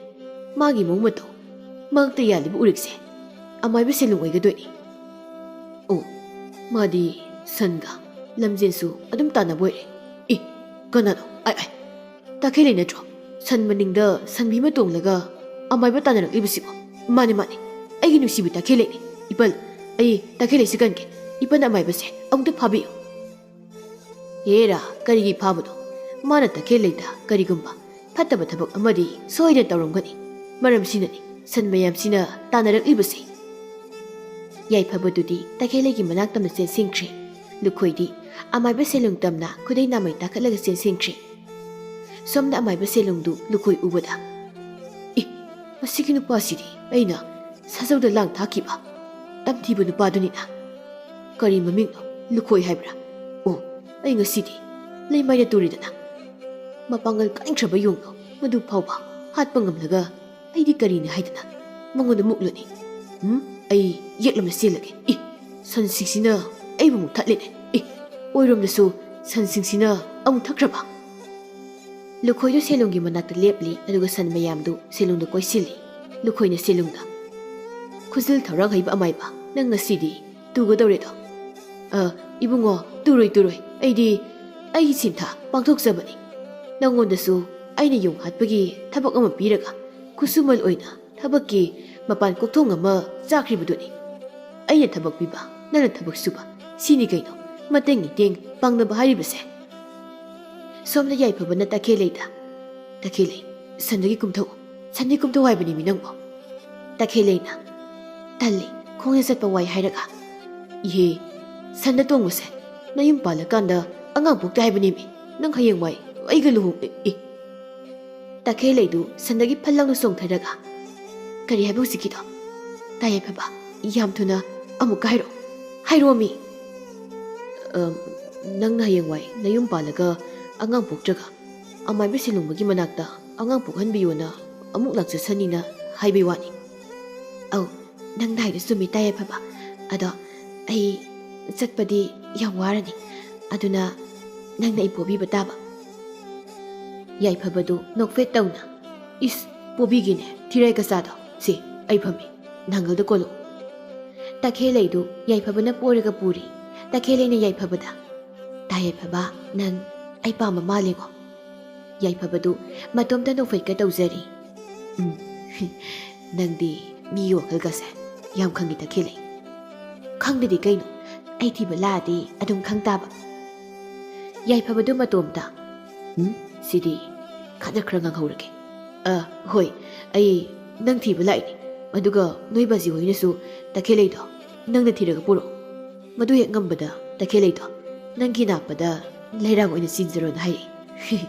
ꯃꯥꯒꯤ ꯃꯑꯣꯡ ꯃꯇꯧ ꯃꯉꯛꯇ ꯌꯥꯜꯂꯤꯕ ꯎꯔꯤꯛꯁꯦ ꯑꯃꯥꯏꯕ ꯁꯦꯂꯨꯡ ꯑꯣꯏꯒꯗꯣꯏꯅꯤ ꯑꯣ ꯃꯥꯗꯤ ꯁꯟꯒ ꯂꯝꯖꯦꯟꯁꯨ ꯑꯗꯨꯝ ꯇꯥꯟꯅꯕ ꯑꯣꯏꯔꯦ ꯀꯅꯥꯅꯣ ꯇꯈꯦꯜꯂꯩ ꯅꯠꯇ꯭ꯔꯣ ꯁꯟ ꯃꯅꯤꯡꯗ ꯁꯟꯕꯤ ꯑꯃ ꯇꯣꯡꯂꯒ ꯑꯃꯥꯏꯕ ꯇꯥꯟꯅꯔꯛꯂꯤꯕꯁꯤꯕꯣ ꯃꯥꯅꯦ ꯑꯩꯒꯤ ꯅꯨꯡꯁꯤꯕꯤ ꯇꯈꯦꯜꯂꯩꯅꯤ ꯏꯄꯜ ꯑꯩ ꯇꯈꯦꯜꯂꯩꯁꯤ ꯀꯟꯒꯦ ꯏꯄꯜ ꯑꯃꯥꯏꯕꯁꯦ ꯑꯃꯨꯛꯇ ꯐꯥꯕꯤꯌꯨ ꯍꯦꯔꯥ ꯀꯔꯤꯒꯤ ꯐꯥꯕꯅꯣ ꯃꯥꯅ ꯇꯈꯦꯜꯂꯩꯗ ꯀꯔꯤꯒꯨꯝꯕ ꯐꯠꯇꯕ ꯊꯕꯛ ꯑꯃꯗꯤ ꯁꯣꯏꯗꯅ ꯇꯧꯔꯝꯒꯅꯤ ꯃꯔꯝꯁꯤꯅꯅꯤ ꯁꯟ ꯃꯌꯥꯝꯁꯤꯅ ꯇꯥꯟꯅꯔꯛꯂꯤꯕꯁꯦ ꯌꯥꯏꯐꯕꯗꯨꯗꯤ ꯇꯈꯦꯜꯂꯩꯒꯤ ꯃꯅꯥꯛꯇꯝꯅ ꯆꯦꯟꯁꯤꯟꯈ꯭ꯔꯦ ꯂꯨꯈꯣꯏꯗꯤ ꯑꯃꯥꯏꯕ ꯁꯦꯂꯨꯡ ꯇꯝꯅ ꯈꯨꯗꯩ ꯅꯥꯃꯩ ꯇꯥꯈꯠꯂꯒ ꯆꯦꯟꯁꯤꯟꯈ꯭ꯔꯦ ꯁꯣꯝꯗ ꯑꯃꯥꯏꯕ ꯁꯦꯂꯨꯡꯗꯨ ꯂꯨꯈꯣꯏ ꯎꯕꯗ ꯃꯁꯤꯒꯤ ꯅꯨꯄꯥꯁꯤꯗꯤ ꯑꯩꯅ ꯁꯥꯖꯧꯗ ꯂꯥꯡ ꯊꯥꯈꯤꯕ ꯇꯝꯊꯤꯕ ꯅꯨꯄꯥꯗꯨꯅꯤꯅ ꯀꯔꯤ ꯃꯃꯤꯡꯅꯣ ꯂꯨꯈꯣꯏ ꯍꯥꯏꯕ꯭ꯔꯥ ꯑꯣ ꯑꯩ ꯉꯁꯤꯗꯤ ꯂꯩꯃꯥꯏꯅ ꯇꯨꯔꯤꯗꯅ ꯃꯄꯥꯡꯒꯜ ꯀꯟꯈ꯭ꯔꯕ ꯌꯣꯡꯗꯣ ꯃꯗꯨ ꯐꯥꯎꯕ ꯍꯥꯠꯄ ꯉꯝꯂꯒ ꯑꯩꯗꯤ ꯀꯔꯤꯅꯤ ꯍꯥꯏꯗꯅ ꯃꯉꯣꯟꯗ ꯃꯨꯛꯂꯨꯅꯤ ꯑꯩ ꯌꯦꯛꯂꯝꯅ ꯆꯦꯜꯂꯒꯦ ꯁꯟꯁꯤꯡꯁꯤꯅ ꯑꯩꯕꯨ ꯑꯃꯨꯛ ꯊꯠꯂꯤꯅꯦ ꯑꯣꯏꯔꯣꯝꯗꯁꯨ ꯁꯟꯁꯤꯡꯁꯤꯅ ꯑꯃꯨꯛ ꯊꯛꯈ꯭ꯔꯕ ꯂꯨꯈꯣꯏꯗꯨ ꯁꯦꯂꯨꯡꯒꯤ ꯃꯅꯥꯛꯇ ꯂꯦꯞꯂꯤ ꯑꯗꯨꯒ ꯁꯟ ꯃꯌꯥꯝꯗꯨ ꯁꯦꯂꯨꯡꯗ ꯀꯣꯏꯁꯤꯜꯂꯤ ꯂꯨꯈꯣꯏꯅ ꯁꯦꯂꯨꯡꯗ ꯈꯨꯖꯤꯜ ꯊꯧꯔꯥꯡ ꯍꯩꯕ ꯑꯃꯥꯏꯕ ꯅꯪ ꯉꯁꯤꯗꯤ ꯇꯨꯒꯗꯧꯔꯦꯗꯣ ꯏꯕꯨꯡꯉꯣ ꯇꯨꯔꯣꯏ ꯑꯩꯗꯤ ꯑꯩꯒꯤ ꯁꯤꯟꯊꯥ ꯄꯥꯡꯊꯣꯛꯆꯕꯅꯤ ꯅꯪꯉꯣꯟꯗꯁꯨ ꯑꯩꯅ ꯌꯣꯡ ꯍꯥꯠꯄꯒꯤ ꯊꯕꯛ ꯑꯃ ꯄꯤꯔꯒ ꯈꯨꯠꯁꯨꯃꯟ ꯑꯣꯏꯅ ꯊꯕꯛꯀꯤ ꯃꯄꯥꯟ ꯀꯣꯛꯊꯣꯡ ꯑꯃ ꯆꯥꯈ꯭ꯔꯤꯕꯗꯨꯅꯤ ꯑꯩꯅ ꯊꯕꯛ ꯄꯤꯕ ꯅꯪꯅ ꯊꯕꯛ ꯁꯨꯕ ꯁꯤꯅꯤ ꯀꯩꯅꯣ ꯃꯇꯦꯡ ꯄꯥꯡꯅꯕ ꯍꯥꯏꯔꯤꯕꯁꯦ ꯁꯣꯝꯗ ꯌꯥꯏꯐꯕꯅ ꯇꯈꯦꯜꯂꯩ ꯁꯟꯗꯒꯤ ꯀꯨꯝꯊꯧ ꯍꯥꯏꯕꯅꯤ ꯃꯤ ꯅꯪꯕꯣ ꯇꯈꯦꯜꯂꯩꯅ ꯇꯜꯂꯤ ꯈꯣꯡꯅ ꯆꯠꯄ ꯋꯥꯏ ꯍꯥꯏꯔꯒ ꯏꯍꯦ ꯁꯟꯗ ꯇꯣꯡꯕꯁꯦ ꯅꯌꯨꯝ ꯄꯥꯜꯂꯀꯥꯟꯗ ꯑꯉꯥꯡ ꯄꯣꯛꯇꯦ ꯍꯥꯏꯕꯅꯦꯃꯤ ꯅꯪ ꯍꯌꯦꯡꯋꯥꯏ ꯑꯩꯒ ꯇꯈꯦꯜꯂꯩꯗꯨ ꯁꯟꯗꯒꯤ ꯐꯜ ꯂꯥꯎꯅ ꯆꯣꯡꯊꯔꯒ ꯀꯔꯤ ꯍꯥꯏꯕ ꯍꯧꯖꯤꯛꯀꯤꯗꯣ ꯌꯥꯏꯐꯕ ꯌꯥꯝ ꯊꯨꯅ ꯑꯃꯨꯛꯀ ꯍꯥꯏꯔꯛꯑꯣꯃꯤ ꯅꯪꯅ ꯍꯌꯦꯡꯋꯥꯏ ꯅꯌꯨꯝ ꯄꯥꯜꯂꯒ ꯑꯉꯥꯡ ꯄꯣꯛꯇ꯭ꯔꯒ ꯑꯃꯥꯏꯕ ꯁꯦꯂꯨꯡꯕꯒꯤ ꯃꯅꯥꯛꯇ ꯑꯉꯥꯡ ꯄꯣꯛꯍꯟꯕꯤꯌꯣꯅ ꯑꯃꯨꯛ ꯂꯥꯛꯆꯁꯅꯤꯅ ꯍꯥꯏꯕꯩ ꯋꯥꯅꯤ ꯑꯧ ꯅꯪꯅ ꯍꯥꯏꯗꯨ ꯆꯨꯝꯃꯤ ꯌꯥꯏꯐꯕ ꯑꯗꯣ ꯑꯩ ꯆꯠꯄꯗꯤ ꯌꯥꯝ ꯋꯥꯔꯅꯤ ꯑꯗꯨꯅ ꯅꯪꯅ ꯑꯩ ꯄꯣꯕꯤꯕ ꯇꯥꯕ ꯌꯥꯏꯐꯕꯗꯨ ꯅꯣꯛꯐꯦꯠ ꯇꯧꯅ ꯄꯣꯕꯤꯒꯤꯅꯦ ꯊꯤꯔꯥꯏ ꯀꯆꯥꯗꯣ ꯁꯤ ꯑꯩ ꯐꯝꯃꯤ ꯅꯥꯡꯒꯜꯗ ꯀꯣꯜꯂꯨ ꯇꯈꯦꯜꯂꯩꯗꯨ ꯌꯥꯏꯐꯕꯅ ꯄꯣꯔꯒ ꯄꯨꯔꯤ ꯇꯈꯦꯜꯂꯩꯅ ꯌꯥꯏꯐꯕꯗ ꯌꯥꯏꯐꯕ ꯅꯪ ꯑꯩ ꯄꯥꯝꯕ ꯃꯥꯜꯂꯦꯉꯣ ꯌꯥꯏꯐꯕꯗꯨ ꯃꯇꯣꯝꯇ ꯅꯣꯛꯐꯦꯠꯀ ꯇꯧꯖꯔꯤ ꯅꯪꯗꯤ ꯃꯤꯒꯤ ꯋꯥꯈꯜꯒꯁꯦ ꯌꯥꯝ ꯈꯪꯉꯤ ꯇꯈꯦꯜꯂꯩ ꯈꯪꯗꯗꯤ ꯀꯩꯅꯣ ꯑꯩ ꯊꯤꯕ ꯂꯥꯛꯑꯗꯤ ꯑꯗꯨꯝ ꯈꯪ ꯇꯥꯕ ꯌꯥꯏꯐꯕꯗꯨ ꯃꯇꯣꯝꯇ ꯁꯤꯗꯤ ꯈꯔ ꯉꯥꯡꯍꯧꯔꯒꯦ ꯍꯣꯏ ꯑꯩ ꯅꯪ ꯊꯤꯕ ꯂꯥꯛꯏꯅꯤ ꯑꯗꯨꯒ ꯅꯣꯏ ꯕꯥꯖꯤ ꯍꯣꯏꯅꯁꯨ ꯇꯈꯦꯜꯂꯩꯗꯣ ꯅꯪꯅ ꯊꯤꯔꯒ ꯄꯨꯔꯛꯑꯣ ꯃꯗꯨ ꯍꯦꯛ ꯉꯝꯕꯗ ꯇꯈꯦꯜꯂꯩꯗꯣ ꯅꯪꯒꯤ ꯅꯥꯞꯄꯗ ꯂꯩꯔꯥꯡ ꯑꯣꯏꯅ ꯆꯤꯟꯖꯔꯣꯅ ꯍꯥꯏꯔꯛꯏ꯫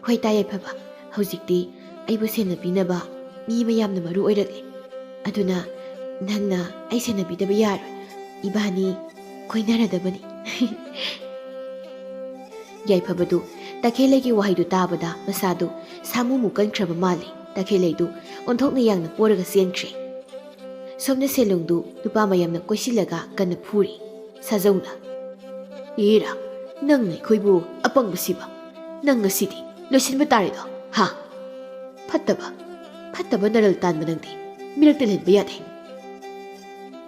ꯍꯣꯏ ꯇꯥ ꯌꯥꯏꯐꯕ, ꯍꯧꯖꯤꯛꯇꯤ ꯑꯩꯕꯨ ꯁꯦꯟꯅꯕꯤꯅꯕ ꯃꯤ ꯃꯌꯥꯝꯅ ꯃꯔꯨ ꯑꯣꯏꯔꯛꯂꯤ꯫ ꯑꯗꯨꯅ ꯅꯪꯅ ꯑꯩ ꯁꯦꯟꯅꯕꯤꯗꯕ ꯌꯥꯔꯣꯏ, ꯏꯕꯥꯅꯤ ꯀꯣꯏꯅꯔꯗꯕꯅꯤ꯫ ꯌꯥꯏꯐꯕꯗꯨ ꯇꯈꯦꯜꯂꯩꯒꯤ ꯋꯥꯍꯩꯗꯨ ꯇꯥꯕꯗ ꯃꯁꯥꯗꯨ ꯁꯥꯃꯨꯃꯨꯛ ꯀꯟꯈ꯭ꯔꯕ ꯃꯥꯜꯂꯤ꯫ ꯇꯈꯦꯜꯂꯩꯗꯨ ꯑꯣꯟꯊꯣꯛꯅ ꯌꯥꯡꯅ ꯄꯣꯔꯒ ꯆꯦꯟꯈ꯭ꯔꯦ꯫ ꯁꯣꯝꯅ ꯁꯦꯂꯨꯡꯗꯨ ꯅꯨꯄꯥ ꯃꯌꯥꯝꯅ ꯀꯣꯏꯁꯤꯜꯂꯒ ꯀꯟꯅ ꯐꯨꯔꯤ꯫ ꯁꯥꯖꯧꯅ, "ꯑꯦꯔꯥ, ꯅꯪꯅ ꯑꯩꯈꯣꯏꯕꯨ ꯑꯄꯪꯕꯁꯤꯕ! ꯅꯪ ꯉꯁꯤꯗꯤ ꯂꯣꯏꯁꯤꯟꯕ ꯇꯥꯔꯦꯗꯣ, ꯍꯥ? ꯐꯠꯇꯕ ꯅꯔꯜ ꯇꯥꯟꯕ ꯅꯪꯗꯤ ꯃꯤꯔꯛ ꯇꯤꯜꯍꯟꯕ ꯌꯥꯗꯦ."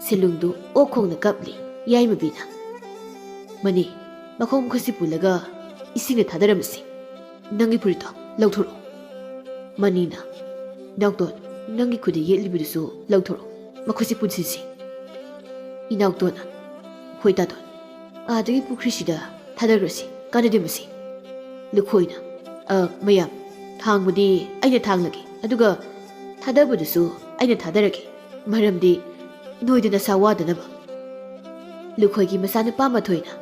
ꯁꯦꯂꯨꯡꯗꯨ ꯑꯣꯛ ꯈꯣꯡꯅ ꯀꯞꯂꯤ꯫ ꯌꯥꯏꯃꯕꯤꯅ, "ꯃꯅꯤ, ꯃꯈꯣꯡ ꯃꯈꯨꯠꯁꯤ ꯄꯨꯜꯂꯒ ꯏꯁꯤꯡꯗ ꯊꯥꯗꯔꯝꯃꯁꯤ꯫ ꯅꯪꯒꯤ ꯐꯨꯔꯤꯠꯇꯣ ꯂꯧꯊꯣꯔꯛꯎ." ꯃꯅꯤꯅ, "ꯏꯅꯥꯎꯇꯣꯟ, ꯅꯪꯒꯤ ꯈꯨꯗ ꯌꯦꯠꯂꯤꯕꯗꯨꯁꯨ ꯂꯧꯊꯣꯔꯛꯎ, ꯃꯈꯨꯠꯁꯤ ꯄꯨꯟꯁꯤꯟꯁꯤ." ꯏꯅꯥꯎꯇꯣꯟꯅ, "ꯍꯣꯏ ꯇꯥꯇꯣꯟ, ꯑꯥꯗꯒꯤ ꯄꯨꯈ꯭ꯔꯤꯁꯤꯗ ꯊꯥꯗꯈ꯭ꯔꯁꯤ, ꯀꯥꯟꯅꯗꯦ ꯃꯁꯤ." ꯂꯨꯈꯣꯏꯅ, "ꯃꯌꯥꯝ, ꯊꯥꯡꯕꯗꯤ ꯑꯩꯅ ꯊꯥꯡꯂꯒꯦ, ꯑꯗꯨꯒ ꯊꯥꯗꯕꯗꯨꯁꯨ ꯑꯩꯅ ꯊꯥꯗꯔꯒꯦ, ꯃꯔꯝꯗꯤ ꯅꯣꯏꯗ ꯅꯁꯥ ꯋꯥꯗꯅꯕ." ꯂꯨꯈꯣꯏꯒꯤ ꯃꯆꯥꯅꯨꯄꯥ ꯃꯊꯣꯏꯅ,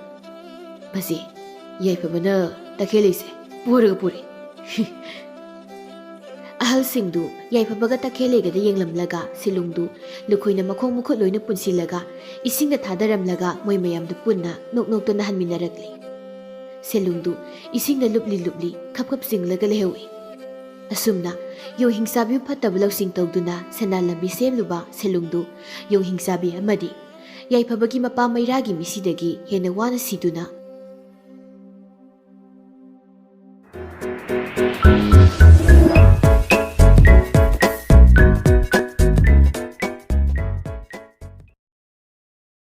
"ꯃꯁꯤ ꯌꯥꯏꯐꯕꯅ ꯇꯈꯦꯜꯂꯩꯁꯦ ꯄꯣꯔꯒ ꯄꯨꯔꯤ." ꯑꯍꯜꯁꯤꯡꯗꯨ ꯌꯥꯏꯐꯕꯒ ꯇꯈꯦꯜꯂꯩꯒꯗ ꯌꯦꯡꯂꯝꯂꯒ ꯁꯤꯂꯨꯡꯗꯨ ꯂꯨꯈꯣꯏꯅ ꯃꯈꯣꯡ ꯃꯈꯨꯠ ꯂꯣꯏꯅ ꯄꯨꯟꯁꯤꯜꯂꯒ ꯏꯁꯤꯡꯗ ꯊꯥꯗꯔꯝꯂꯒ ꯃꯣꯏ ꯃꯌꯥꯝꯗꯨ ꯄꯨꯟꯅ ꯅꯣꯛ ꯅꯣꯛꯇꯨꯅ ꯍꯟꯃꯤꯟꯅꯔꯛꯂꯤ꯫ ꯁꯦꯂꯨꯡꯗꯨ ꯏꯁꯤꯡꯗ ꯂꯨꯞꯂꯤ ꯂꯨꯞꯂꯤ ꯈꯞ ꯈꯞ ꯆꯤꯡꯂꯒ ꯂꯩꯍꯧꯏ꯫ ꯑꯁꯨꯝꯅ ꯌꯣꯡ ꯍꯤꯡꯆꯥꯕꯤꯕꯨ ꯐꯠꯇꯕ ꯂꯧꯁꯤꯡ ꯇꯧꯗꯨꯅ ꯁꯦꯟꯗꯥꯟ ꯂꯝꯕꯤ ꯁꯦꯝꯂꯨꯕ ꯁꯦꯂꯨꯡꯗꯨ ꯌꯣꯡ ꯍꯤꯡꯆꯥꯕꯤ ꯑꯃꯗꯤ ꯌꯥꯏꯐꯕꯒꯤ ꯃꯄꯥ ꯃꯩꯔꯥꯒꯤ ꯃꯤꯁꯤꯗꯒꯤ ꯍꯦꯟꯅ ꯋꯥꯅ ꯁꯤꯗꯨꯅ